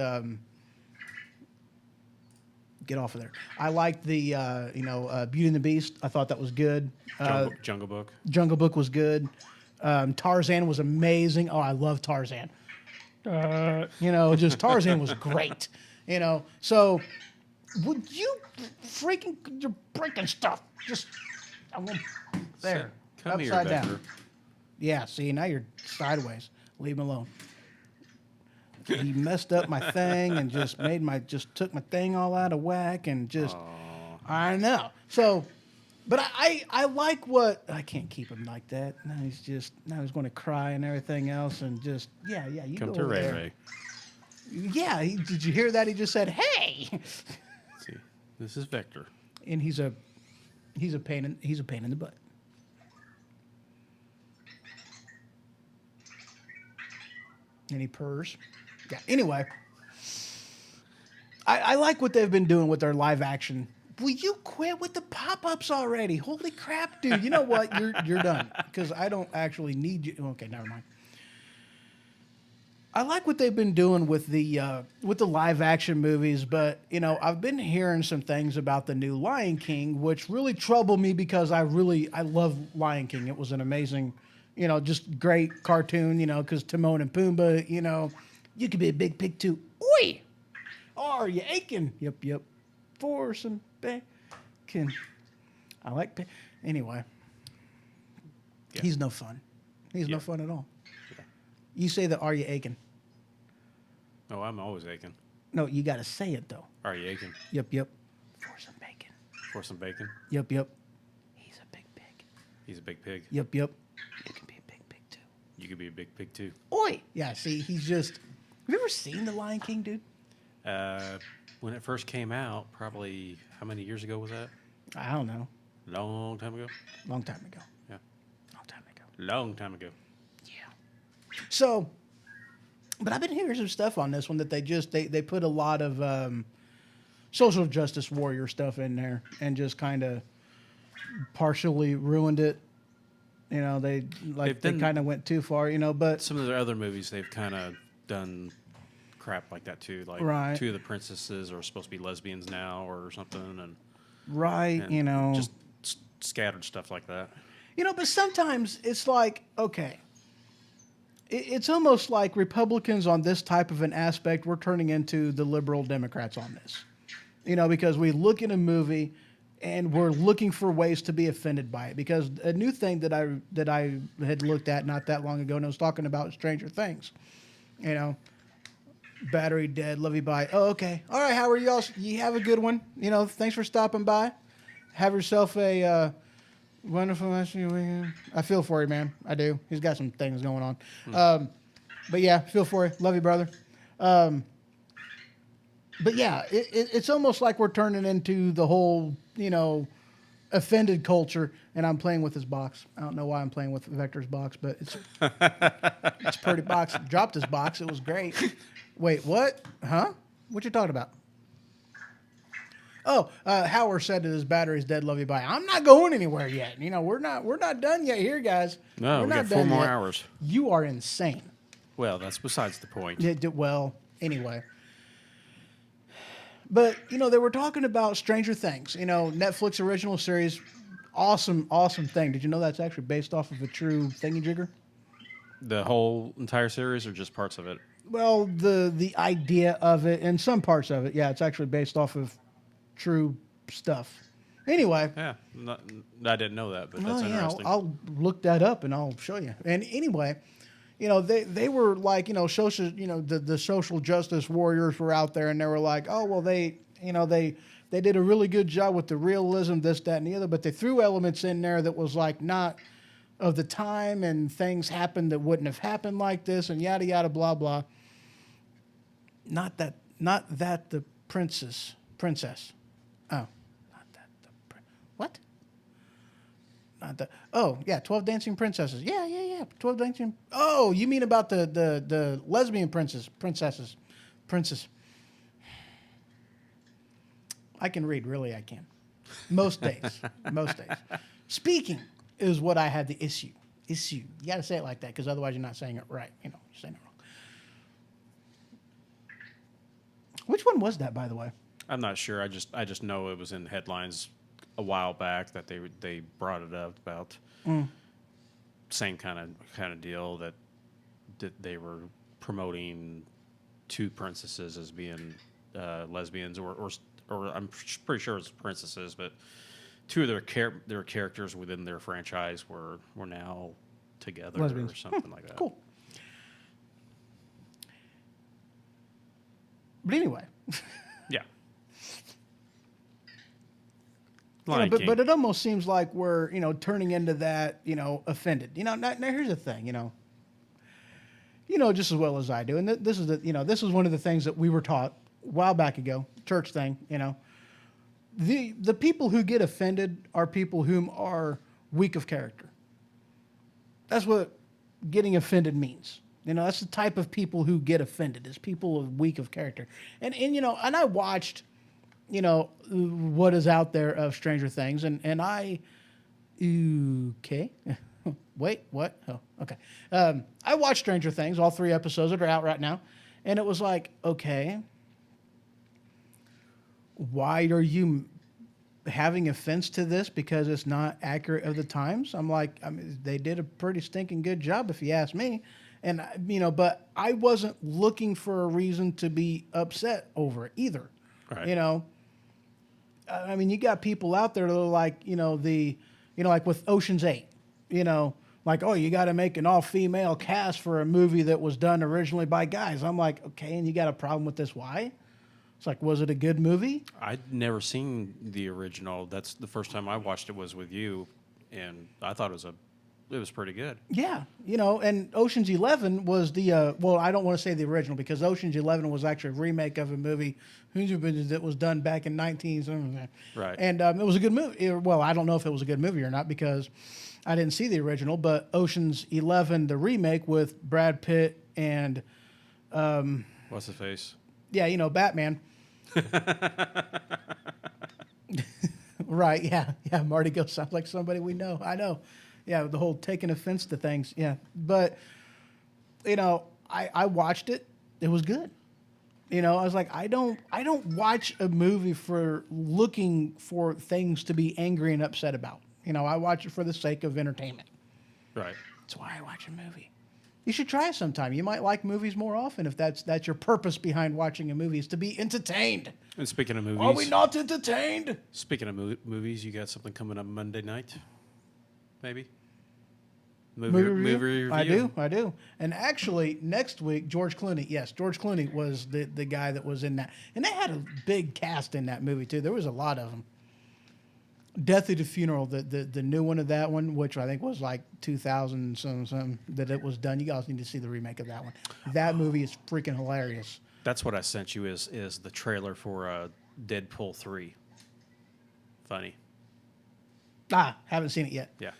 Speaker 2: get off of there. I liked the Beauty and the Beast. I thought that was good.
Speaker 3: Jungle Book.
Speaker 2: Jungle Book was good. Tarzan was amazing. Oh, I love Tarzan. Just Tarzan was great. So would you you're breaking stuff. Just I won't, there.
Speaker 3: Come here,
Speaker 2: upside
Speaker 3: Vector.
Speaker 2: down. Yeah, see, now you're sideways. Leave him alone. He messed up my thing and just took my thing all out of whack and just I know. So but I like what I can't keep him like that. Now he's going to cry and everything else and just you
Speaker 3: Come
Speaker 2: go
Speaker 3: to
Speaker 2: over
Speaker 3: Ray
Speaker 2: there.
Speaker 3: Ray.
Speaker 2: Yeah, did you hear that? He just said, "Hey,"
Speaker 3: See, this is Vector.
Speaker 2: and he's a pain in the butt. And he purrs. Yeah. Anyway, I like what they've been doing with their live action. Will you quit with the pop-ups already? Holy crap, dude! You know what? You're done because I don't actually need you. Okay, never mind. I like what they've been doing with the live action movies, but I've been hearing some things about the new Lion King, which really trouble me because I love Lion King. It was an amazing, just great cartoon, because Timon and Pumbaa, you could be a big pig too. Oi, are you aching? Yep, for some bacon. I like anyway.
Speaker 3: Yeah.
Speaker 2: He's no fun. He's no
Speaker 3: Yeah.
Speaker 2: fun at all. You say the "Are you aching?"
Speaker 3: Oh, I'm always aching.
Speaker 2: No, you got to say it though.
Speaker 3: Are you aching
Speaker 2: Yep. For some bacon.
Speaker 3: for some bacon?
Speaker 2: Yep. He's a big pig.
Speaker 3: He's a big pig.
Speaker 2: Yep. You can be a big pig too.
Speaker 3: You could be a big pig too.
Speaker 2: Oi! Yeah. See, he's just. Have you ever seen The Lion King, dude?
Speaker 3: When it first came out, probably how many years ago was that?
Speaker 2: I don't know.
Speaker 3: Long time ago.
Speaker 2: Long time ago.
Speaker 3: Yeah,
Speaker 2: Long time ago.
Speaker 3: Yeah.
Speaker 2: So, but I've been hearing some stuff on this one that they put a lot of social justice warrior stuff in there and just kind of partially ruined it. They
Speaker 3: done-
Speaker 2: kind of went too far. But
Speaker 3: Some of their other movies, they've kind of done crap like that too. Like
Speaker 2: Right.
Speaker 3: two of the princesses are supposed to be lesbians now or something, and
Speaker 2: right,
Speaker 3: just scattered stuff like that.
Speaker 2: But sometimes it's like, okay, it's almost like Republicans on this type of an aspect, we're turning into the liberal Democrats on this. Because we look at a movie and we're looking for ways to be offended by it. Because a new thing that I had looked at not that long ago, and I was talking about Stranger Things. Battery dead, love you, bye. Oh, okay. All right, Howard, you have a good one. Thanks for stopping by. Have yourself a wonderful rest of your weekend. I feel for you, man. I do. He's got some things going on. But yeah, feel for you. Love you, brother. But yeah, it's almost like we're turning into the whole, offended culture, and I'm playing with his box. I don't know why I'm playing with Vector's box, but it's it's a pretty box. Dropped his box. It was great. Wait, what? Huh? What you talking about? Oh, Howard said that his battery's dead. Love you, bye. I'm not going anywhere yet. You know, we're not done yet here, guys.
Speaker 3: No,
Speaker 2: we're
Speaker 3: we
Speaker 2: not
Speaker 3: got 4
Speaker 2: done
Speaker 3: more
Speaker 2: yet.
Speaker 3: hours.
Speaker 2: You are insane.
Speaker 3: Well, that's besides the point.
Speaker 2: Yeah, well, anyway. But, you know, they were talking about Stranger Things. You know, Netflix original series. Awesome, awesome thing. Did you know that's actually based off of a true thingy-jigger?
Speaker 3: The whole entire series or just parts of it?
Speaker 2: Well, the idea of it and some parts of it, yeah, it's actually based off of true stuff. Anyway.
Speaker 3: Yeah, I didn't know that, but that's interesting.
Speaker 2: I'll look that up and I'll show you. And anyway, you know, they were like, you know, social, you know, the social justice warriors were out there and they were like, oh, well, they did a really good job with the realism, this, that, and the other, but they threw elements in there that was like not of the time and things happened that wouldn't have happened like this and yada, yada, blah, blah. Not that the princess. Oh, not that what? Not the. Oh, yeah, 12 Dancing Princesses. Yeah. 12 Dancing. Oh, you mean about the lesbian princesses. I can read, really, I can. Most days. Speaking is what I had the issue. You got to say it like that because otherwise you're not saying it right. You know, you're saying it wrong. Which one was that, by the way?
Speaker 3: I'm not sure. I just know it was in headlines a while back that they brought it up about same kind of deal that they were promoting 2 princesses as being lesbians or I'm pretty sure it's princesses, but 2 of their characters within their franchise were now together
Speaker 2: lesbians.
Speaker 3: Or something like that.
Speaker 2: Cool. But anyway.
Speaker 3: Yeah.
Speaker 2: You know,
Speaker 3: Lion King.
Speaker 2: but it almost seems like we're, you know, turning into that, you know, offended. You know, now here's the thing, you know just as well as I do, and this is one of the things that we were taught a while back ago, church thing, you know. The people who get offended are people whom are weak of character. That's what getting offended means. You know, that's the type of people who get offended, is people weak of character. And you know, and I watched, you know, what is out there of Stranger Things, and I, okay, wait, what? Oh, okay. I watched Stranger Things, all 3 episodes that are out right now, and it was like, okay, why are you having offense to this because it's not accurate of the times? I'm like, I mean, they did a pretty stinking good job if you ask me. And, you know, but I wasn't looking for a reason to be upset over it either.
Speaker 3: Right.
Speaker 2: You know, I mean, you got people out there that are like, you know, like with Ocean's 8, you know, like, oh, you got to make an all-female cast for a movie that was done originally by guys. I'm like, okay, and you got a problem with this? Why? It's like, was it a good movie?
Speaker 3: I'd never seen the original. That's the first time I watched it was with you, and I thought it was pretty good.
Speaker 2: Yeah, you know, and Ocean's 11 was the, well, I don't want to say the original because Ocean's 11 was actually a remake of a movie that was done back in 19...
Speaker 3: Right.
Speaker 2: And it was a good movie. Well, I don't know if it was a good movie or not because I didn't see the original, but Ocean's 11, the remake with Brad Pitt and...
Speaker 3: What's the face?
Speaker 2: Yeah, you know, Batman. Right, yeah. Marty Go sounds like somebody we know. I know. Yeah, the whole taking offense to things. Yeah, but you know, I watched it. It was good. You know, I was like, I don't watch a movie for looking for things to be angry and upset about. You know, I watch it for the sake of entertainment.
Speaker 3: Right.
Speaker 2: That's why I watch a movie. You should try it sometime. You might like movies more often if that's your purpose behind watching a movie, is to be entertained.
Speaker 3: And speaking of movies,
Speaker 2: Are we not entertained?
Speaker 3: Speaking of movies, you got something coming up Monday night? Maybe. Movie review.
Speaker 2: I do. And actually, next week, George Clooney. Yes, George Clooney was the guy that was in that, and they had a big cast in that movie too. There was a lot of them. Death at a Funeral, the new one of that one, which I think was like 2000 something that it was done. You guys need to see the remake of that one. That movie is freaking hilarious.
Speaker 3: That's what I sent you is the trailer for Deadpool 3. Funny.
Speaker 2: Haven't seen it yet.
Speaker 3: Yeah.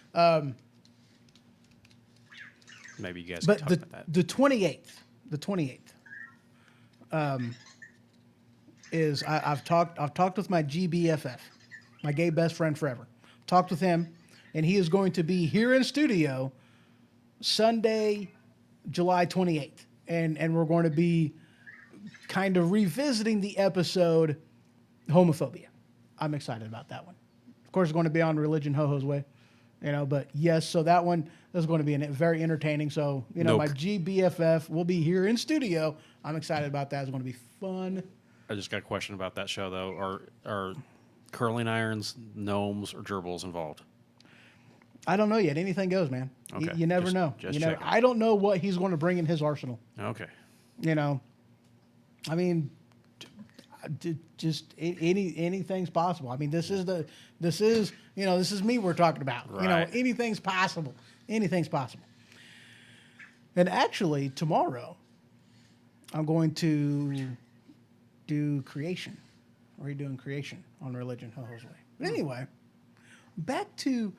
Speaker 3: Maybe you guys
Speaker 2: But
Speaker 3: can talk about that.
Speaker 2: the 28th, is I've talked with my GBFF, my gay best friend forever. Talked with him, and he is going to be here in studio Sunday, July 28th, and we're going to be kind of revisiting the episode Homophobia. I'm excited about that one. Of course, it's going to be on Religion Ho-Ho's Way, but yes, so that one is going to be very entertaining. So, my GBFF will be here in studio. I'm excited about that. It's going to be fun.
Speaker 3: I just got a question about that show, though. Are curling irons, gnomes, or gerbils involved?
Speaker 2: I don't know yet. Anything goes, man.
Speaker 3: Okay.
Speaker 2: You never
Speaker 3: Just-
Speaker 2: know.
Speaker 3: just
Speaker 2: You never,
Speaker 3: checking.
Speaker 2: I don't know what he's going to bring in his arsenal.
Speaker 3: Okay.
Speaker 2: I mean, just anything's possible. I mean, this is me we're talking about.
Speaker 3: Right.
Speaker 2: Anything's possible. Anything's possible. And actually, tomorrow, I'm going to do creation. We're doing creation on Religion Ho-Ho's Way. But anyway, back to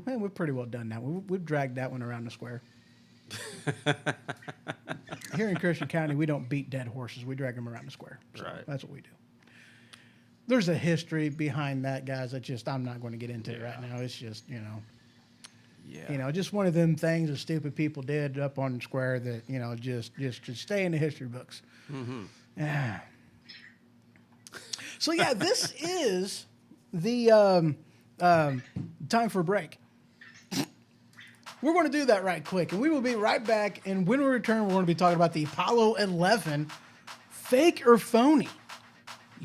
Speaker 2: man, we're pretty well done now. We've dragged that one around the square. Here in Christian County, we don't beat dead horses. We drag them around the square. So
Speaker 3: Right.
Speaker 2: That's what we do. There's a history behind that, guys, that I'm not going to get into it right now. It's just,
Speaker 3: Yeah.
Speaker 2: just one of them things that stupid people did up on the square that, just should stay in the history books. Yeah. So, yeah, this is the time for a break. We're going to do that right quick, and we will be right back. And when we return, we're going to be talking about the Apollo 11, fake or phony.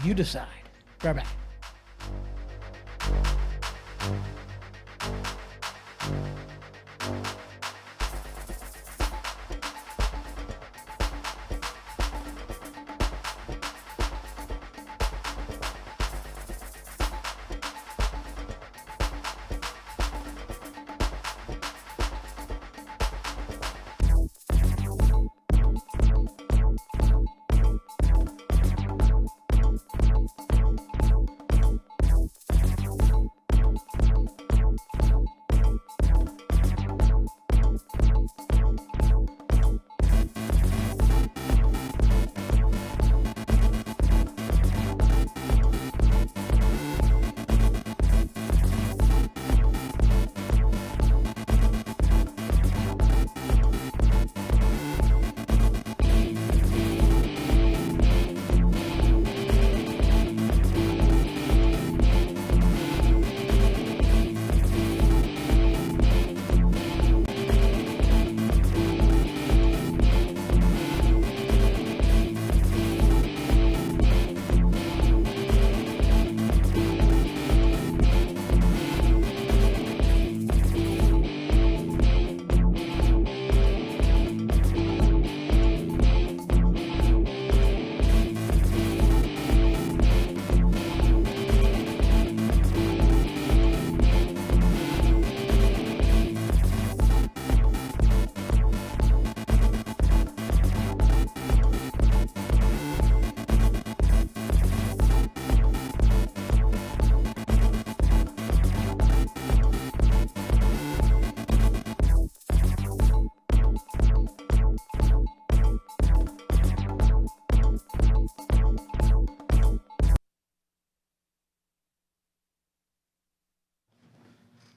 Speaker 2: You decide. Right back.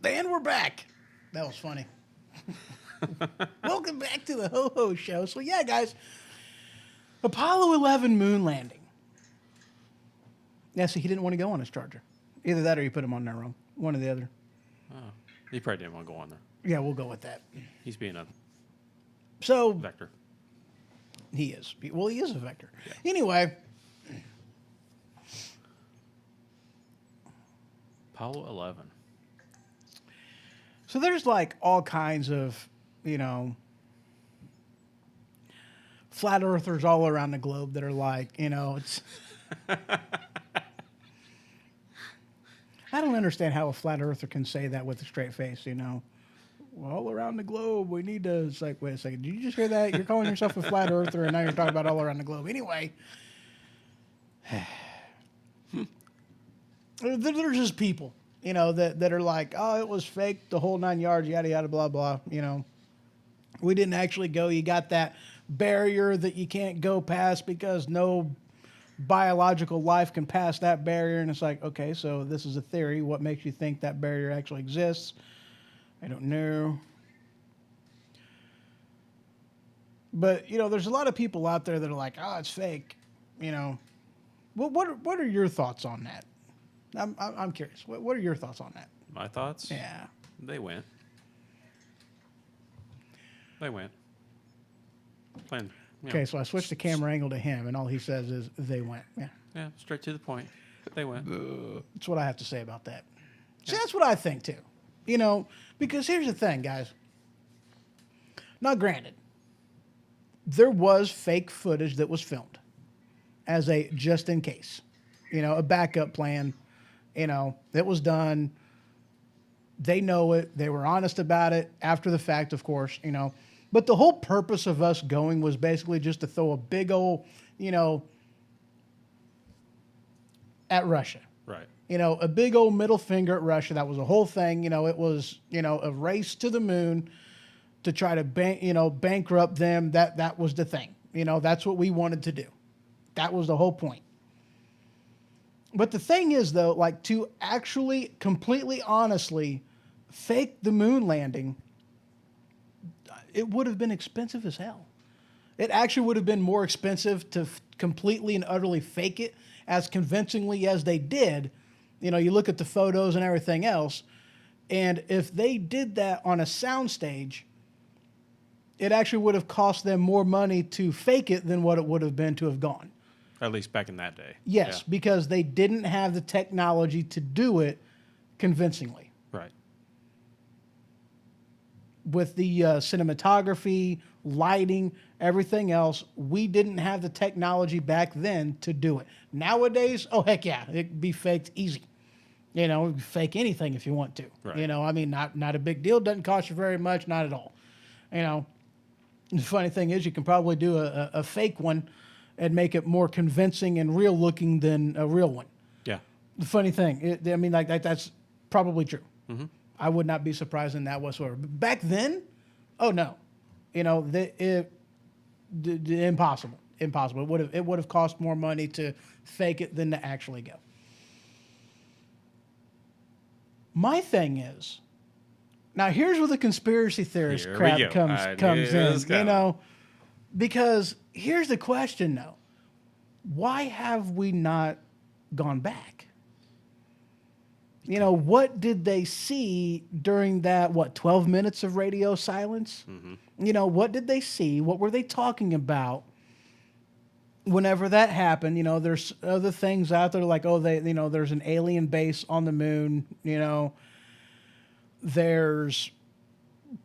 Speaker 2: And we're back. That was funny. Welcome back to the Ho-Ho Show. So, yeah, guys, Apollo 11 moon landing. Yeah, see, he didn't want to go on his charger. Either that or you put him on there wrong. One or the other.
Speaker 3: Oh, he probably didn't want to go on there.
Speaker 2: Yeah, we'll go with that.
Speaker 3: He's being a
Speaker 2: So,
Speaker 3: vector.
Speaker 2: he is. Well, he is a vector. Yeah. Anyway,
Speaker 3: Apollo 11.
Speaker 2: so there's like all kinds of, flat earthers all around the globe that are like, it's. I don't understand how a flat earther can say that with a straight face, Well, all around the globe, we need to. It's like, wait a second, did you just hear that? You're calling yourself a flat earther, and now you're talking about all around the globe. Anyway, there's just people, that are like, oh, it was fake, the whole 9 yards, yada, yada, blah, blah. We didn't actually go. You got that barrier that you can't go past because no biological life can pass that barrier. And it's like, okay, so this is a theory. What makes you think that barrier actually exists? I don't know. But, there's a lot of people out there that are like, oh, it's fake. What are your thoughts on that? I'm curious. What are your thoughts on that?
Speaker 3: My thoughts?
Speaker 2: Yeah.
Speaker 3: They went. Plain,
Speaker 2: Okay, so I switched the camera angle to him, and all he says is, they went. Yeah.
Speaker 3: Yeah, straight to the point. They went.
Speaker 2: That's what I have to say about that. See, that's what I think, too. Because here's the thing, guys. Now, granted, there was fake footage that was filmed as a just in case, a backup plan, that was done. They know it. They were honest about it after the fact, of course, But the whole purpose of us going was basically just to throw a big old, at Russia.
Speaker 3: Right.
Speaker 2: A big old middle finger at Russia. That was the whole thing. It was, a race to the moon to try to bankrupt them. That was the thing. That's what we wanted to do. That was the whole point. But the thing is, though, like, to actually completely honestly fake the moon landing, it would have been expensive as hell. It actually would have been more expensive to completely and utterly fake it as convincingly as they did. You look at the photos and everything else, and if they did that on a soundstage, it actually would have cost them more money to fake it than what it would have been to have gone.
Speaker 3: At least back in that day.
Speaker 2: Yes,
Speaker 3: Yeah.
Speaker 2: because they didn't have the technology to do it convincingly.
Speaker 3: Right.
Speaker 2: With the cinematography, lighting, everything else, we didn't have the technology back then to do it. Nowadays, oh, heck yeah, it'd be faked easy. You can fake anything if you want to.
Speaker 3: Right.
Speaker 2: Not a big deal. Doesn't cost you very much, not at all. The funny thing is you can probably do a fake one and make it more convincing and real looking than a real one.
Speaker 3: Yeah.
Speaker 2: The funny thing, that's probably true. Mm-hmm. I would not be surprised in that whatsoever. But back then, oh no, impossible. It would have cost more money to fake it than to actually go. My thing is, now here's where the conspiracy theorist
Speaker 3: Here we
Speaker 2: crap
Speaker 3: go.
Speaker 2: comes in.
Speaker 3: Let's go.
Speaker 2: Because here's the question, though: why have we not gone back? What did they see during that, 12 minutes of radio silence? Mm-hmm. What did they see? What were they talking about whenever that happened? There's other things out there like, there's an alien base on the moon. There's,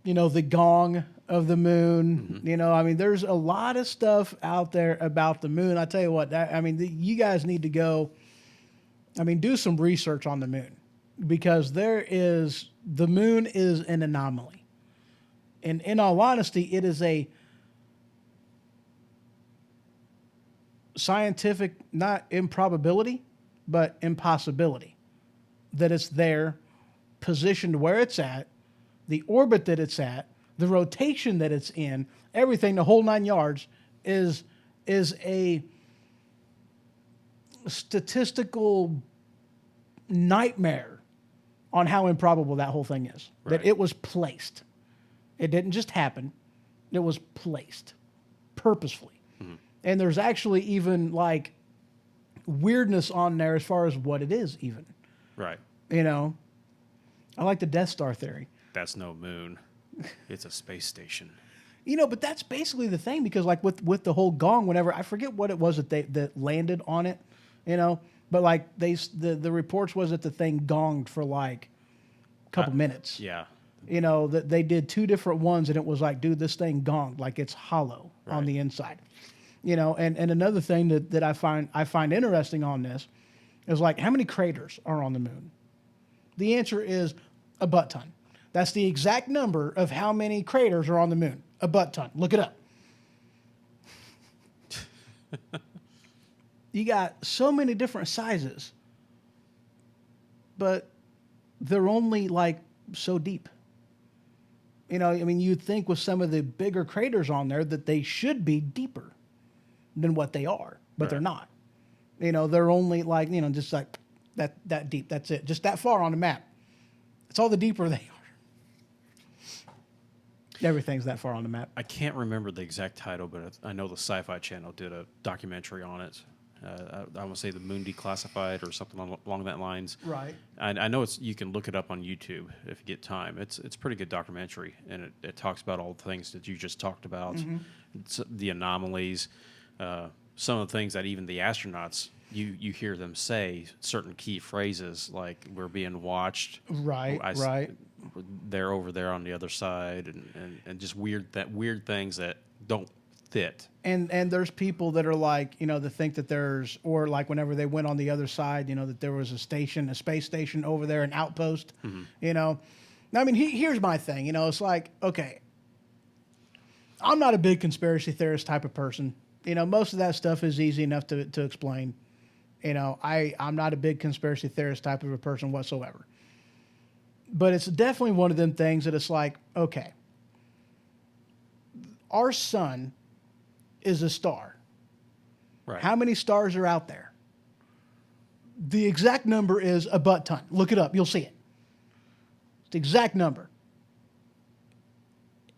Speaker 2: the gong of the moon.
Speaker 3: Mm-hmm.
Speaker 2: There's a lot of stuff out there about the moon. I tell you what, you guys need to go, do some research on the moon. Because the moon is an anomaly. And in all honesty, it is a scientific, not improbability, but impossibility that it's there, positioned where it's at, the orbit that it's at, the rotation that it's in, everything, the whole 9 yards is a statistical nightmare on how improbable that whole thing is.
Speaker 3: Right.
Speaker 2: That it was placed. It didn't just happen. It was placed purposefully. Mm-hmm. And there's actually even like weirdness on there as far as what it is even.
Speaker 3: Right.
Speaker 2: I like the Death Star theory.
Speaker 3: That's no moon. It's a space station.
Speaker 2: But that's basically the thing because like with the whole gong, whenever I forget what it was that landed on it, but like the reports was that the thing gonged for like a couple minutes.
Speaker 3: Yeah.
Speaker 2: That they did two different ones and it was like, dude, this thing gonged like it's hollow on the inside. And another thing that I find interesting on this is like how many craters are on the moon? The answer is a butt ton. That's the exact number of how many craters are on the moon. A butt ton. Look it up. You got so many different sizes, but they're only like so deep. You know, I mean, you'd think with some of the bigger craters on there that they should be deeper than what they are, but they're
Speaker 3: Right.
Speaker 2: not. You know, they're only like, you know, just like that deep. That's it. Just that far on the map. It's all the deeper they are. Everything's that far on the map.
Speaker 3: I can't remember the exact title, but I know the Sci-Fi Channel did a documentary on it. I want to say The Moon Declassified or something along that lines.
Speaker 2: Right.
Speaker 3: I know you can look it up on YouTube if you get time. It's a pretty good documentary, and it talks about all the things that you just talked about, It's the anomalies, some of the things that even the astronauts you hear them say certain key phrases like "we're being watched,"
Speaker 2: Right, right.
Speaker 3: They're over there on the other side, and just weird things that don't fit.
Speaker 2: And there's people that are like, you know, that think that there's, or like whenever they went on the other side, you know, that there was a space station over there, an outpost, you know. I mean, here's my thing, you know, it's like, okay, I'm not a big conspiracy theorist type of person. You know, most of that stuff is easy enough to explain. You know, I'm not a big conspiracy theorist type of a person whatsoever. But it's definitely one of them things that it's like, okay, our sun is a star.
Speaker 3: Right.
Speaker 2: How many stars are out there? The exact number is a butt ton. Look it up. You'll see it. It's the exact number.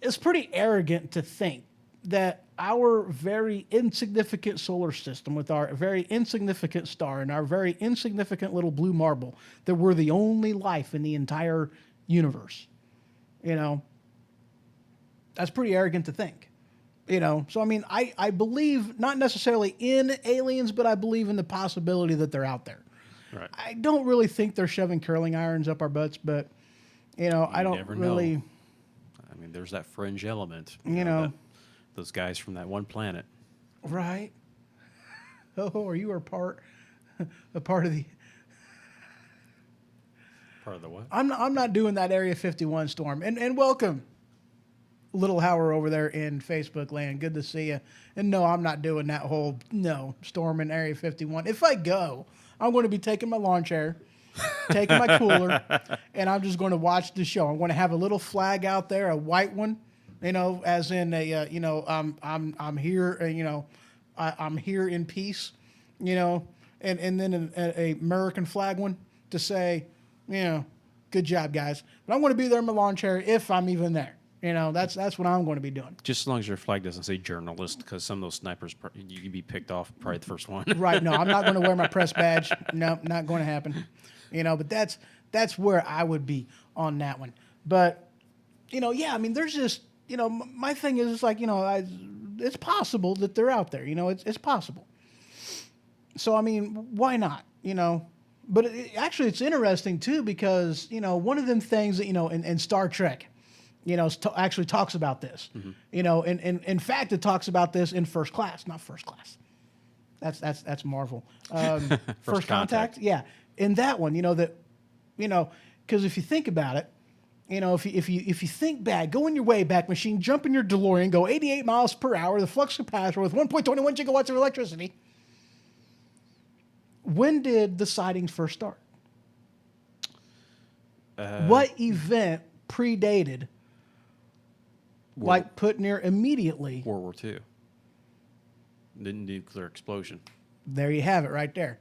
Speaker 2: It's pretty arrogant to think that our very insignificant solar system with our very insignificant star and our very insignificant little blue marble, that we're the only life in the entire universe. You know, that's pretty arrogant to think. You know, so I mean, I believe not necessarily in aliens, but I believe in the possibility that they're out there.
Speaker 3: Right.
Speaker 2: I don't really think they're shoving curling irons up our butts, but, you know, I don't
Speaker 3: never
Speaker 2: really.
Speaker 3: know. I mean, there's that fringe element.
Speaker 2: You know.
Speaker 3: Those guys from that one planet.
Speaker 2: Right. Oh, are you a part of the?
Speaker 3: Part of the what?
Speaker 2: I'm not doing that Area 51 storm. And welcome, Little Howard over there in Facebook land. Good to see you. And no, I'm not doing that whole storm in Area 51. If I go, I'm going to be taking my lawn chair, taking my cooler, and I'm just going to watch the show. I'm going to have a little flag out there, a white one. You know, as in a, you know, I'm here, you know, I'm here in peace, you know, and then an American flag one to say, you know, good job, guys. But I'm going to be there in my lawn chair if I'm even there. You know, that's what I'm going to be doing.
Speaker 3: Just as long as your flag doesn't say journalist, because some of those snipers, you can be picked off probably the first one.
Speaker 2: Right. No, I'm not going to wear my press badge. No, not going to happen. You know, but that's where I would be on that one. But, you know, yeah, I mean, there's just, you know, my thing is, it's like, you know, it's possible that they're out there. You know, it's possible. So, I mean, why not? You know, but actually, it's interesting, too, because, you know, one of them things that, you know, in Star Trek, you know, actually talks about this. You know, and in fact, it talks about this in First Class, not First Class. That's Marvel. First Contact. Yeah. In that one, you know, that, you know, because if you think about it, you know, if you think back, go in your Wayback Machine, jump in your DeLorean, go 88 miles per hour, the flux capacitor with 1.21 gigawatts of electricity. When did the sightings first start? What event predated, like put near immediately?
Speaker 3: World War II. The nuclear explosion.
Speaker 2: There you have it right there.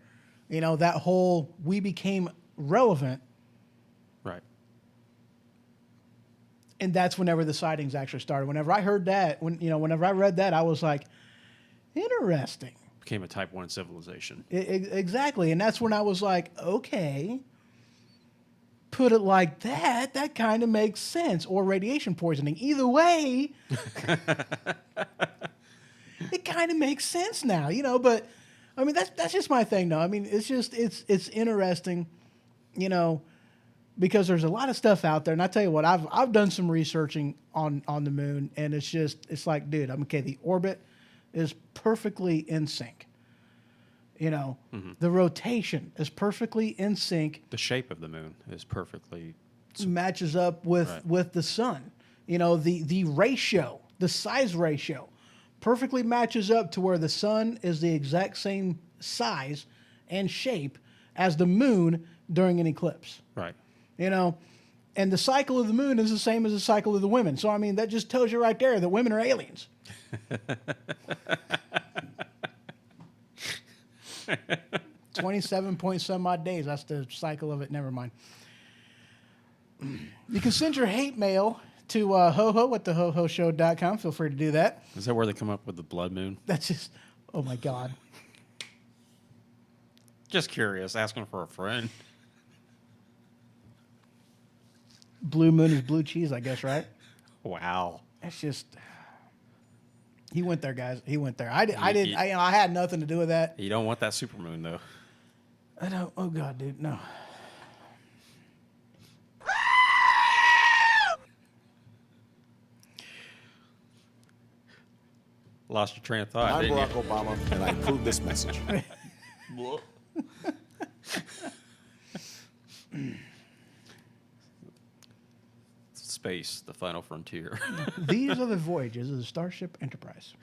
Speaker 2: You know, that whole, we became relevant.
Speaker 3: Right.
Speaker 2: And that's whenever the sightings actually started. Whenever I heard that, whenever I read that, I was like, interesting.
Speaker 3: Became a Type 1 civilization.
Speaker 2: Exactly. And that's when I was like, okay, put it like that, that kind of makes sense. Or radiation poisoning. Either way, it kind of makes sense now, you know. But, I mean, that's just my thing, though. I mean, it's just, it's interesting, you know, because there's a lot of stuff out there. And I tell you what, I've done some researching on the moon, and it's like, dude, okay, the orbit is perfectly in sync. You know, the rotation is perfectly in sync.
Speaker 3: The shape of the moon is perfectly
Speaker 2: matches up with the sun. You know, the ratio, the size ratio, perfectly matches up to where the sun is the exact same size and shape as the moon during an eclipse.
Speaker 3: right.
Speaker 2: you know, and the cycle of the moon is the same as the cycle of the women. So, I mean, that just tells you right there that women are aliens. 27 point some odd days. That's the cycle of it. Never mind. You can send your hate mail to hoho at thehohoshow.com. Feel free to do that.
Speaker 3: Is that where they come up with the blood moon?
Speaker 2: That's just, oh my God.
Speaker 3: Just curious, asking for a friend.
Speaker 2: Blue moon is blue cheese, I guess, right?
Speaker 3: Wow.
Speaker 2: That's just, he went there, guys. He went there. I had nothing to do with that.
Speaker 3: You don't want that supermoon, though.
Speaker 2: I don't, oh God, dude, no.
Speaker 3: Lost your train of thought,
Speaker 5: I'm
Speaker 3: didn't
Speaker 5: Barack Obama, and I approve this message.
Speaker 3: you? Space, the final frontier.
Speaker 2: These are the voyages of the Starship Enterprise.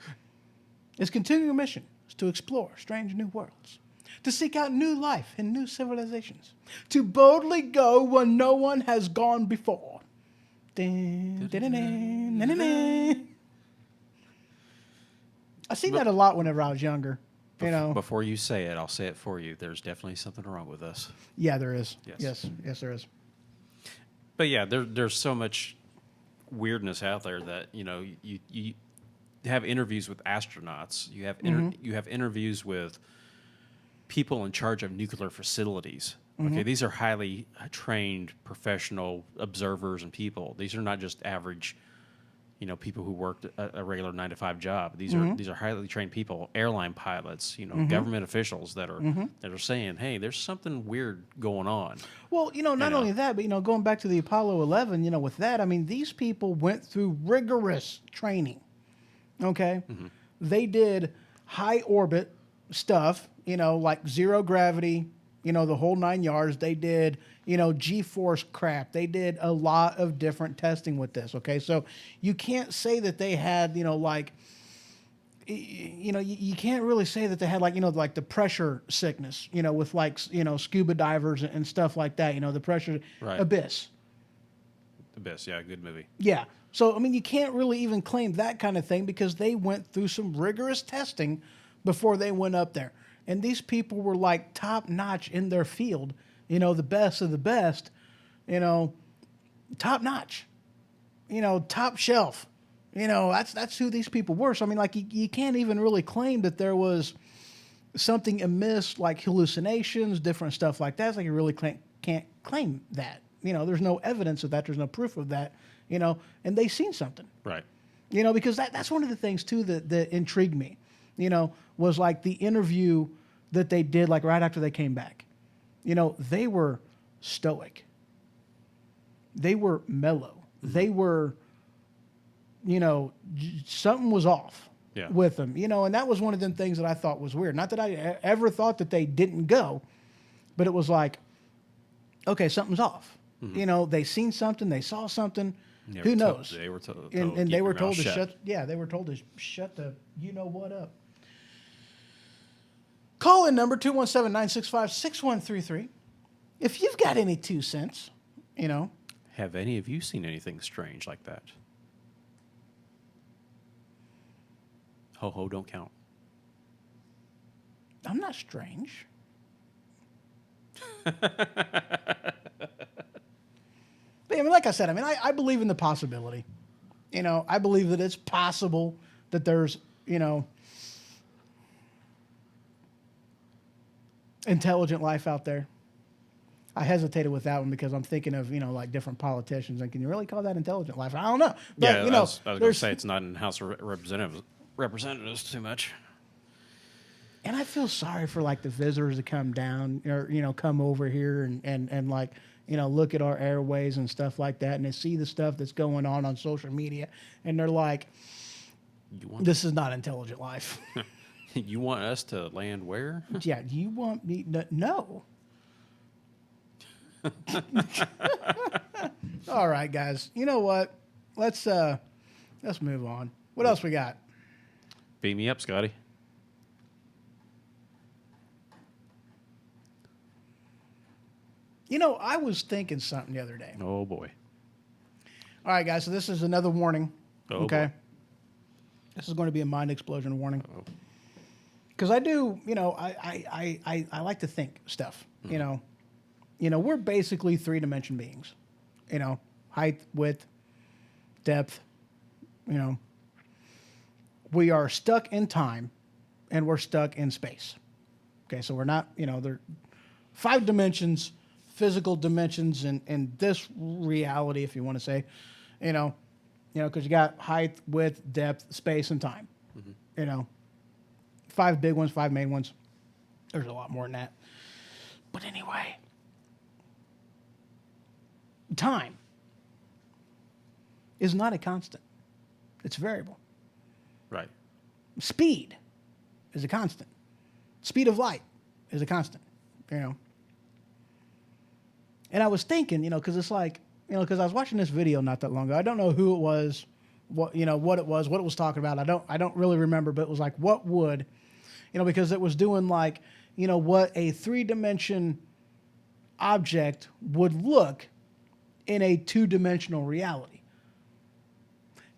Speaker 2: Its continuing mission is to explore strange new worlds, to seek out new life and new civilizations, to boldly go where no one has gone before. Dun, dun, dun, dun, dun, dun, dun. I seen that a lot whenever I was younger. You know,
Speaker 3: Before you say it, I'll say it for you. There's definitely something wrong with us.
Speaker 2: yeah, there is.
Speaker 3: Yes.
Speaker 2: Yes, there is.
Speaker 3: But yeah, there's so much weirdness out there that you have interviews with astronauts. You have you have interviews with people in charge of nuclear facilities. Okay, these are highly trained professional observers and people. These are not just average, people who worked a regular 9-to-5 job. These are highly trained people, airline pilots, government officials that are saying, "Hey, there's something weird going on."
Speaker 2: Well, not only that, but, going back to the Apollo 11, with that, I mean, these people went through rigorous training, okay? They did high orbit stuff, like zero gravity, the whole 9 yards. They did, G-force crap. They did a lot of different testing with this, okay? So you can't say that they had, you can't really say that they had like the pressure sickness, with scuba divers and stuff like that, the pressure
Speaker 3: Right.
Speaker 2: Abyss.
Speaker 3: Abyss, yeah, good movie.
Speaker 2: Yeah. So, I mean, you can't really even claim that kind of thing because they went through some rigorous testing before they went up there. And these people were like top notch in their field, the best of the best, top notch, top shelf. That's who these people were. So, I mean, like, you can't even really claim that there was something amiss, like hallucinations, different stuff like that. It's like you really can't claim that. There's no evidence of that. There's no proof of that, and they seen something.
Speaker 3: Right.
Speaker 2: Because that's one of the things, too, that intrigued me, was like the interview that they did, like right after they came back. They were stoic. They were mellow. They were, something was off with them, and that was one of them things that I thought was weird. Not that I ever thought that they didn't go, but it was like, okay, something's off. They seen something, they saw something. Who knows?
Speaker 3: They were told,
Speaker 2: and they were told to
Speaker 3: shut.
Speaker 2: shut. Yeah, they were told to shut the what up. Call in number 217-965-6133. If you've got any 2 cents,
Speaker 3: Have any of you seen anything strange like that? Ho ho, don't count.
Speaker 2: I'm not strange. But, I mean, like I said, I believe in the possibility. I believe that it's possible that there's, intelligent life out there. I hesitated with that one because I'm thinking of, like different politicians. And can you really call that intelligent life? I don't know. But,
Speaker 3: Yeah, I was going to say it's not in House of Representatives too much.
Speaker 2: And I feel sorry for like the visitors to come down or, come over here and like, look at our airways and stuff like that. And they see the stuff that's going on social media. And they're like, this is not intelligent life.
Speaker 3: You want us to land where?
Speaker 2: Yeah, you want me to, no. All right, guys. You know what? Let's move on. What else we got?
Speaker 3: Beat me up, Scotty.
Speaker 2: You know, I was thinking something the other day.
Speaker 3: Oh boy.
Speaker 2: All right, guys. So this is another warning.
Speaker 3: Oh,
Speaker 2: okay.
Speaker 3: boy.
Speaker 2: This is going to be a mind explosion warning.
Speaker 3: Oh.
Speaker 2: Because I do, you know, I like to think stuff. You know, we're basically 3-dimension beings. You know, height, width, depth. You know, we are stuck in time, and we're stuck in space. Okay, so we're not. You know, there are 5 dimensions, physical dimensions, in this reality, if you want to say. You know, because you got height, width, depth, space, and time. You know. 5 big ones, 5 main ones. There's a lot more than that. But anyway, time is not a constant. It's variable.
Speaker 3: Right.
Speaker 2: Speed is a constant. Speed of light is a constant, you know. And I was thinking, you know, because it's like, you know, because I was watching this video not that long ago. I don't know who it was, what it was talking about. I don't really remember, but it was like, what would, you know, because it was doing like, you know, what a 3-dimension object would look in a 2-dimensional reality.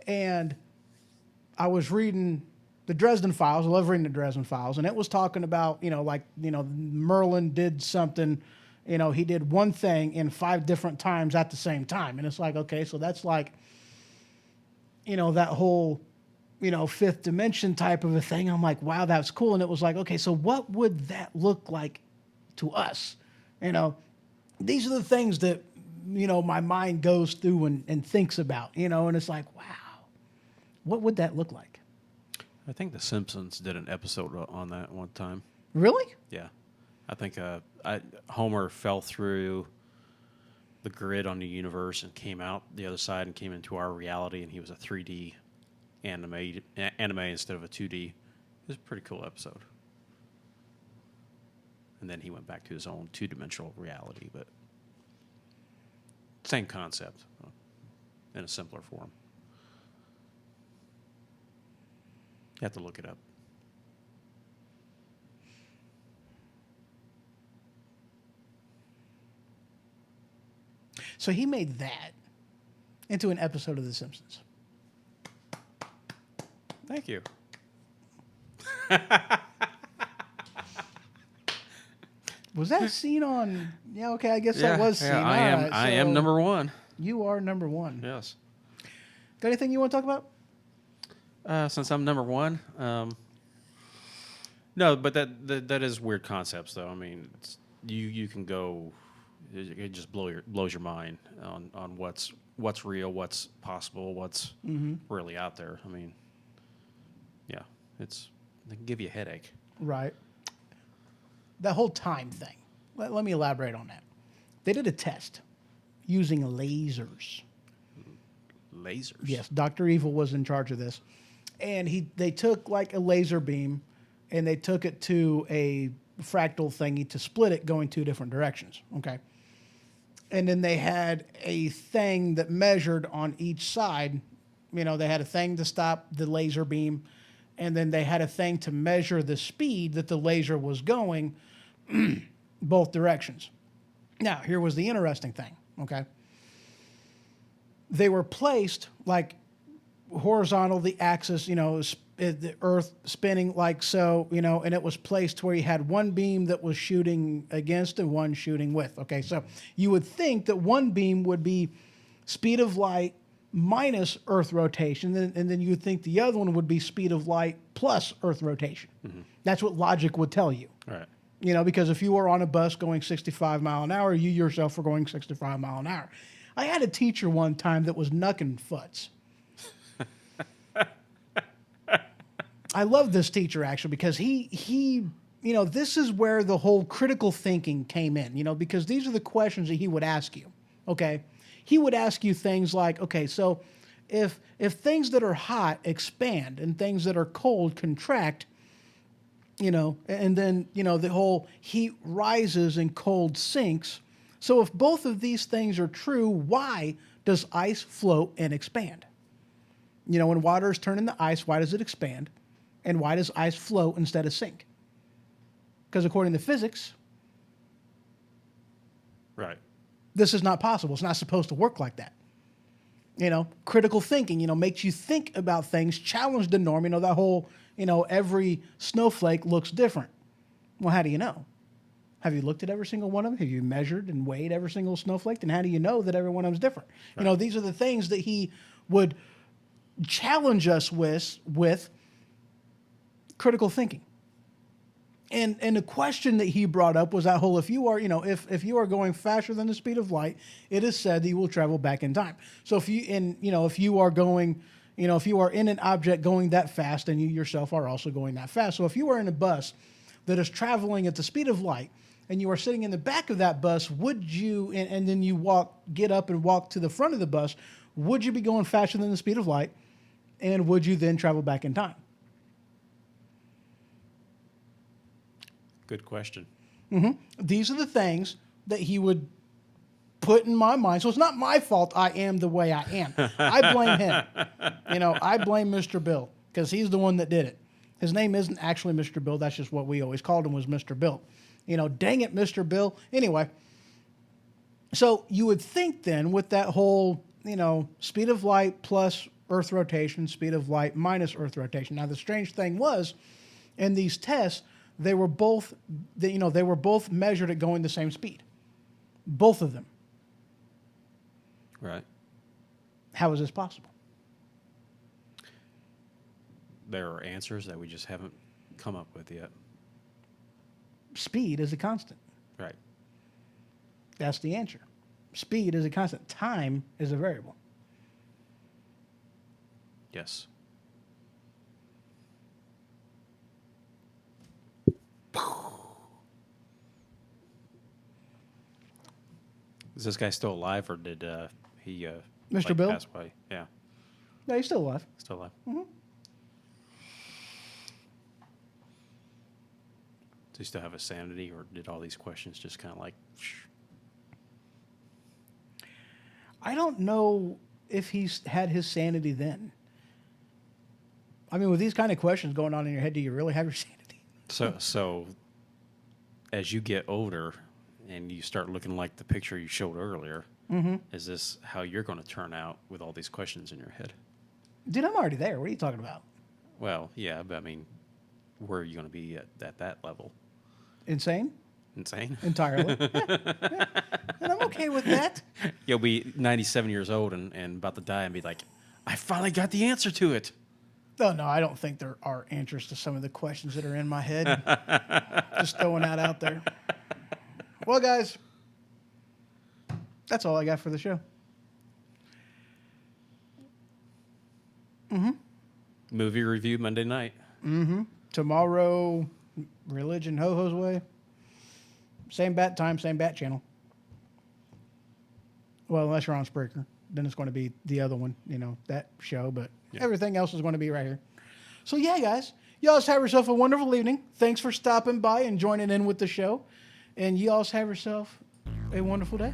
Speaker 2: And I was reading the Dresden Files. I love reading the Dresden Files. And it was talking about, you know, like, you know, Merlin did something, you know, he did one thing in 5 different times at the same time. And it's like, okay, so that's like, you know, that whole, you know, 5th dimension type of a thing. I'm like, wow, that's cool. And it was like, okay, so what would that look like to us? You know, these are the things that, you know, my mind goes through and thinks about, you know, and it's like, wow, what would that look like?
Speaker 3: I think The Simpsons did an episode on that one time.
Speaker 2: Really?
Speaker 3: Yeah. I think Homer fell through the grid on the universe and came out the other side and came into our reality, and he was a 3D anime instead of a 2D. It was a pretty cool episode. And then he went back to his own 2-dimensional reality, but same concept in a simpler form. You have to look it up.
Speaker 2: So he made that into an episode of The Simpsons.
Speaker 3: Thank you.
Speaker 2: Was that seen on? Yeah, okay, I guess that was seen.
Speaker 3: I
Speaker 2: All
Speaker 3: am.
Speaker 2: right,
Speaker 3: I
Speaker 2: so
Speaker 3: am number 1.
Speaker 2: You are number 1.
Speaker 3: Yes.
Speaker 2: Got anything you want to talk about?
Speaker 3: Since I'm number 1, no, but that is weird concepts, though. I mean, you can go, it just blows your mind on what's real, what's possible, what's really out there. I mean, yeah, it can give you a headache.
Speaker 2: Right. That whole time thing. Let me elaborate on that. They did a test using lasers.
Speaker 3: Lasers.
Speaker 2: Yes, Dr. Evil was in charge of this. And they took like a laser beam and they took it to a fractal thingy to split it going 2 different directions. Okay. And then they had a thing that measured on each side. You know, they had a thing to stop the laser beam, and then they had a thing to measure the speed that the laser was going both directions. Now, here was the interesting thing, okay? They were placed like horizontal, the axis, you know, the Earth spinning like so, you know, and it was placed where you had one beam that was shooting against and one shooting with. Okay, so you would think that one beam would be speed of light minus Earth rotation, and then you would think the other one would be speed of light plus Earth rotation. Mm-hmm. That's what logic would tell you.
Speaker 3: Right.
Speaker 2: You know, because if you were on a bus going 65 mile an hour, you yourself were going 65 mile an hour. I had a teacher one time that was knucking futs. I love this teacher actually because he, you know, this is where the whole critical thinking came in, you know, because these are the questions that he would ask you. Okay. He would ask you things like, okay, so if things that are hot expand and things that are cold contract, you know, and then, you know, the whole heat rises and cold sinks. So if both of these things are true, why does ice float and expand? You know, when water is turned into ice, why does it expand? And why does ice float instead of sink? Because according to physics.
Speaker 3: Right.
Speaker 2: this is not possible. It's not supposed to work like that. Critical thinking, makes you think about things, challenge the norm. That whole, every snowflake looks different. Well, how do you know? Have you looked at every single one of them? Have you measured and weighed every single snowflake? Then how do you know that every one of them is different? Right. These are the things that he would challenge us with critical thinking. And the question that he brought up was that whole, if you are, if you are going faster than the speed of light, it is said that you will travel back in time. So if you are going, if you are in an object going that fast, then you yourself are also going that fast. So if you are in a bus that is traveling at the speed of light and you are sitting in the back of that bus, would you, and then you get up and walk to the front of the bus, would you be going faster than the speed of light? And would you then travel back in time?
Speaker 3: Good question.
Speaker 2: Mm-hmm. These are the things that he would put in my mind. So it's not my fault I am the way I am. I blame him. I blame Mr. Bill because he's the one that did it. His name isn't actually Mr. Bill. That's just what we always called him, was Mr. Bill. Dang it, Mr. Bill. Anyway, so you would think then with that whole, speed of light plus Earth rotation, speed of light minus Earth rotation. Now, the strange thing was, in these tests, they were both measured at going the same speed. Both of them.
Speaker 3: Right.
Speaker 2: How is this possible?
Speaker 3: There are answers that we just haven't come up with yet.
Speaker 2: Speed is a constant.
Speaker 3: Right.
Speaker 2: That's the answer. Speed is a constant. Time is a variable.
Speaker 3: Yes. Is this guy still alive, or did he
Speaker 2: Mr. Bill?
Speaker 3: pass away? Yeah.
Speaker 2: No, he's still alive.
Speaker 3: Still alive.
Speaker 2: Mm-hmm.
Speaker 3: Does he still have his sanity, or did all these questions just kind of like...
Speaker 2: I don't know if he's had his sanity then. I mean, with these kind of questions going on in your head, do you really have your sanity?
Speaker 3: So as you get older and you start looking like the picture you showed earlier,
Speaker 2: mm-hmm.
Speaker 3: is this how you're going to turn out with all these questions in your head?
Speaker 2: Dude, I'm already there. What are you talking about?
Speaker 3: Well, yeah, but I mean, where are you going to be at that level?
Speaker 2: Insane?
Speaker 3: Insane?
Speaker 2: Entirely. Yeah. And I'm okay with that.
Speaker 3: You'll be 97 years old and about to die and be like, I finally got the answer to it.
Speaker 2: No, I don't think there are answers to some of the questions that are in my head. Just throwing that out there. Well, guys, that's all I got for the show. Mm-hmm.
Speaker 3: Movie review Monday night.
Speaker 2: Mm-hmm. Tomorrow, Religion Ho-Ho's Way. Same bat time, same bat channel. Well, unless you're on Spreaker. Then it's going to be the other one, that show. But everything else is going to be right here. So, yeah, guys. Y'all have yourself a wonderful evening. Thanks for stopping by and joining in with the show. And y'all have yourself a wonderful day.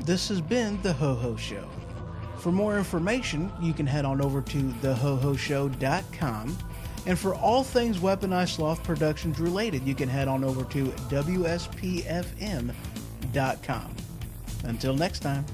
Speaker 2: This has been The Ho-Ho Show. For more information, you can head on over to thehohoshow.com. And for all things Weaponized Sloth Productions related, you can head on over to WSPFM.com. Until next time.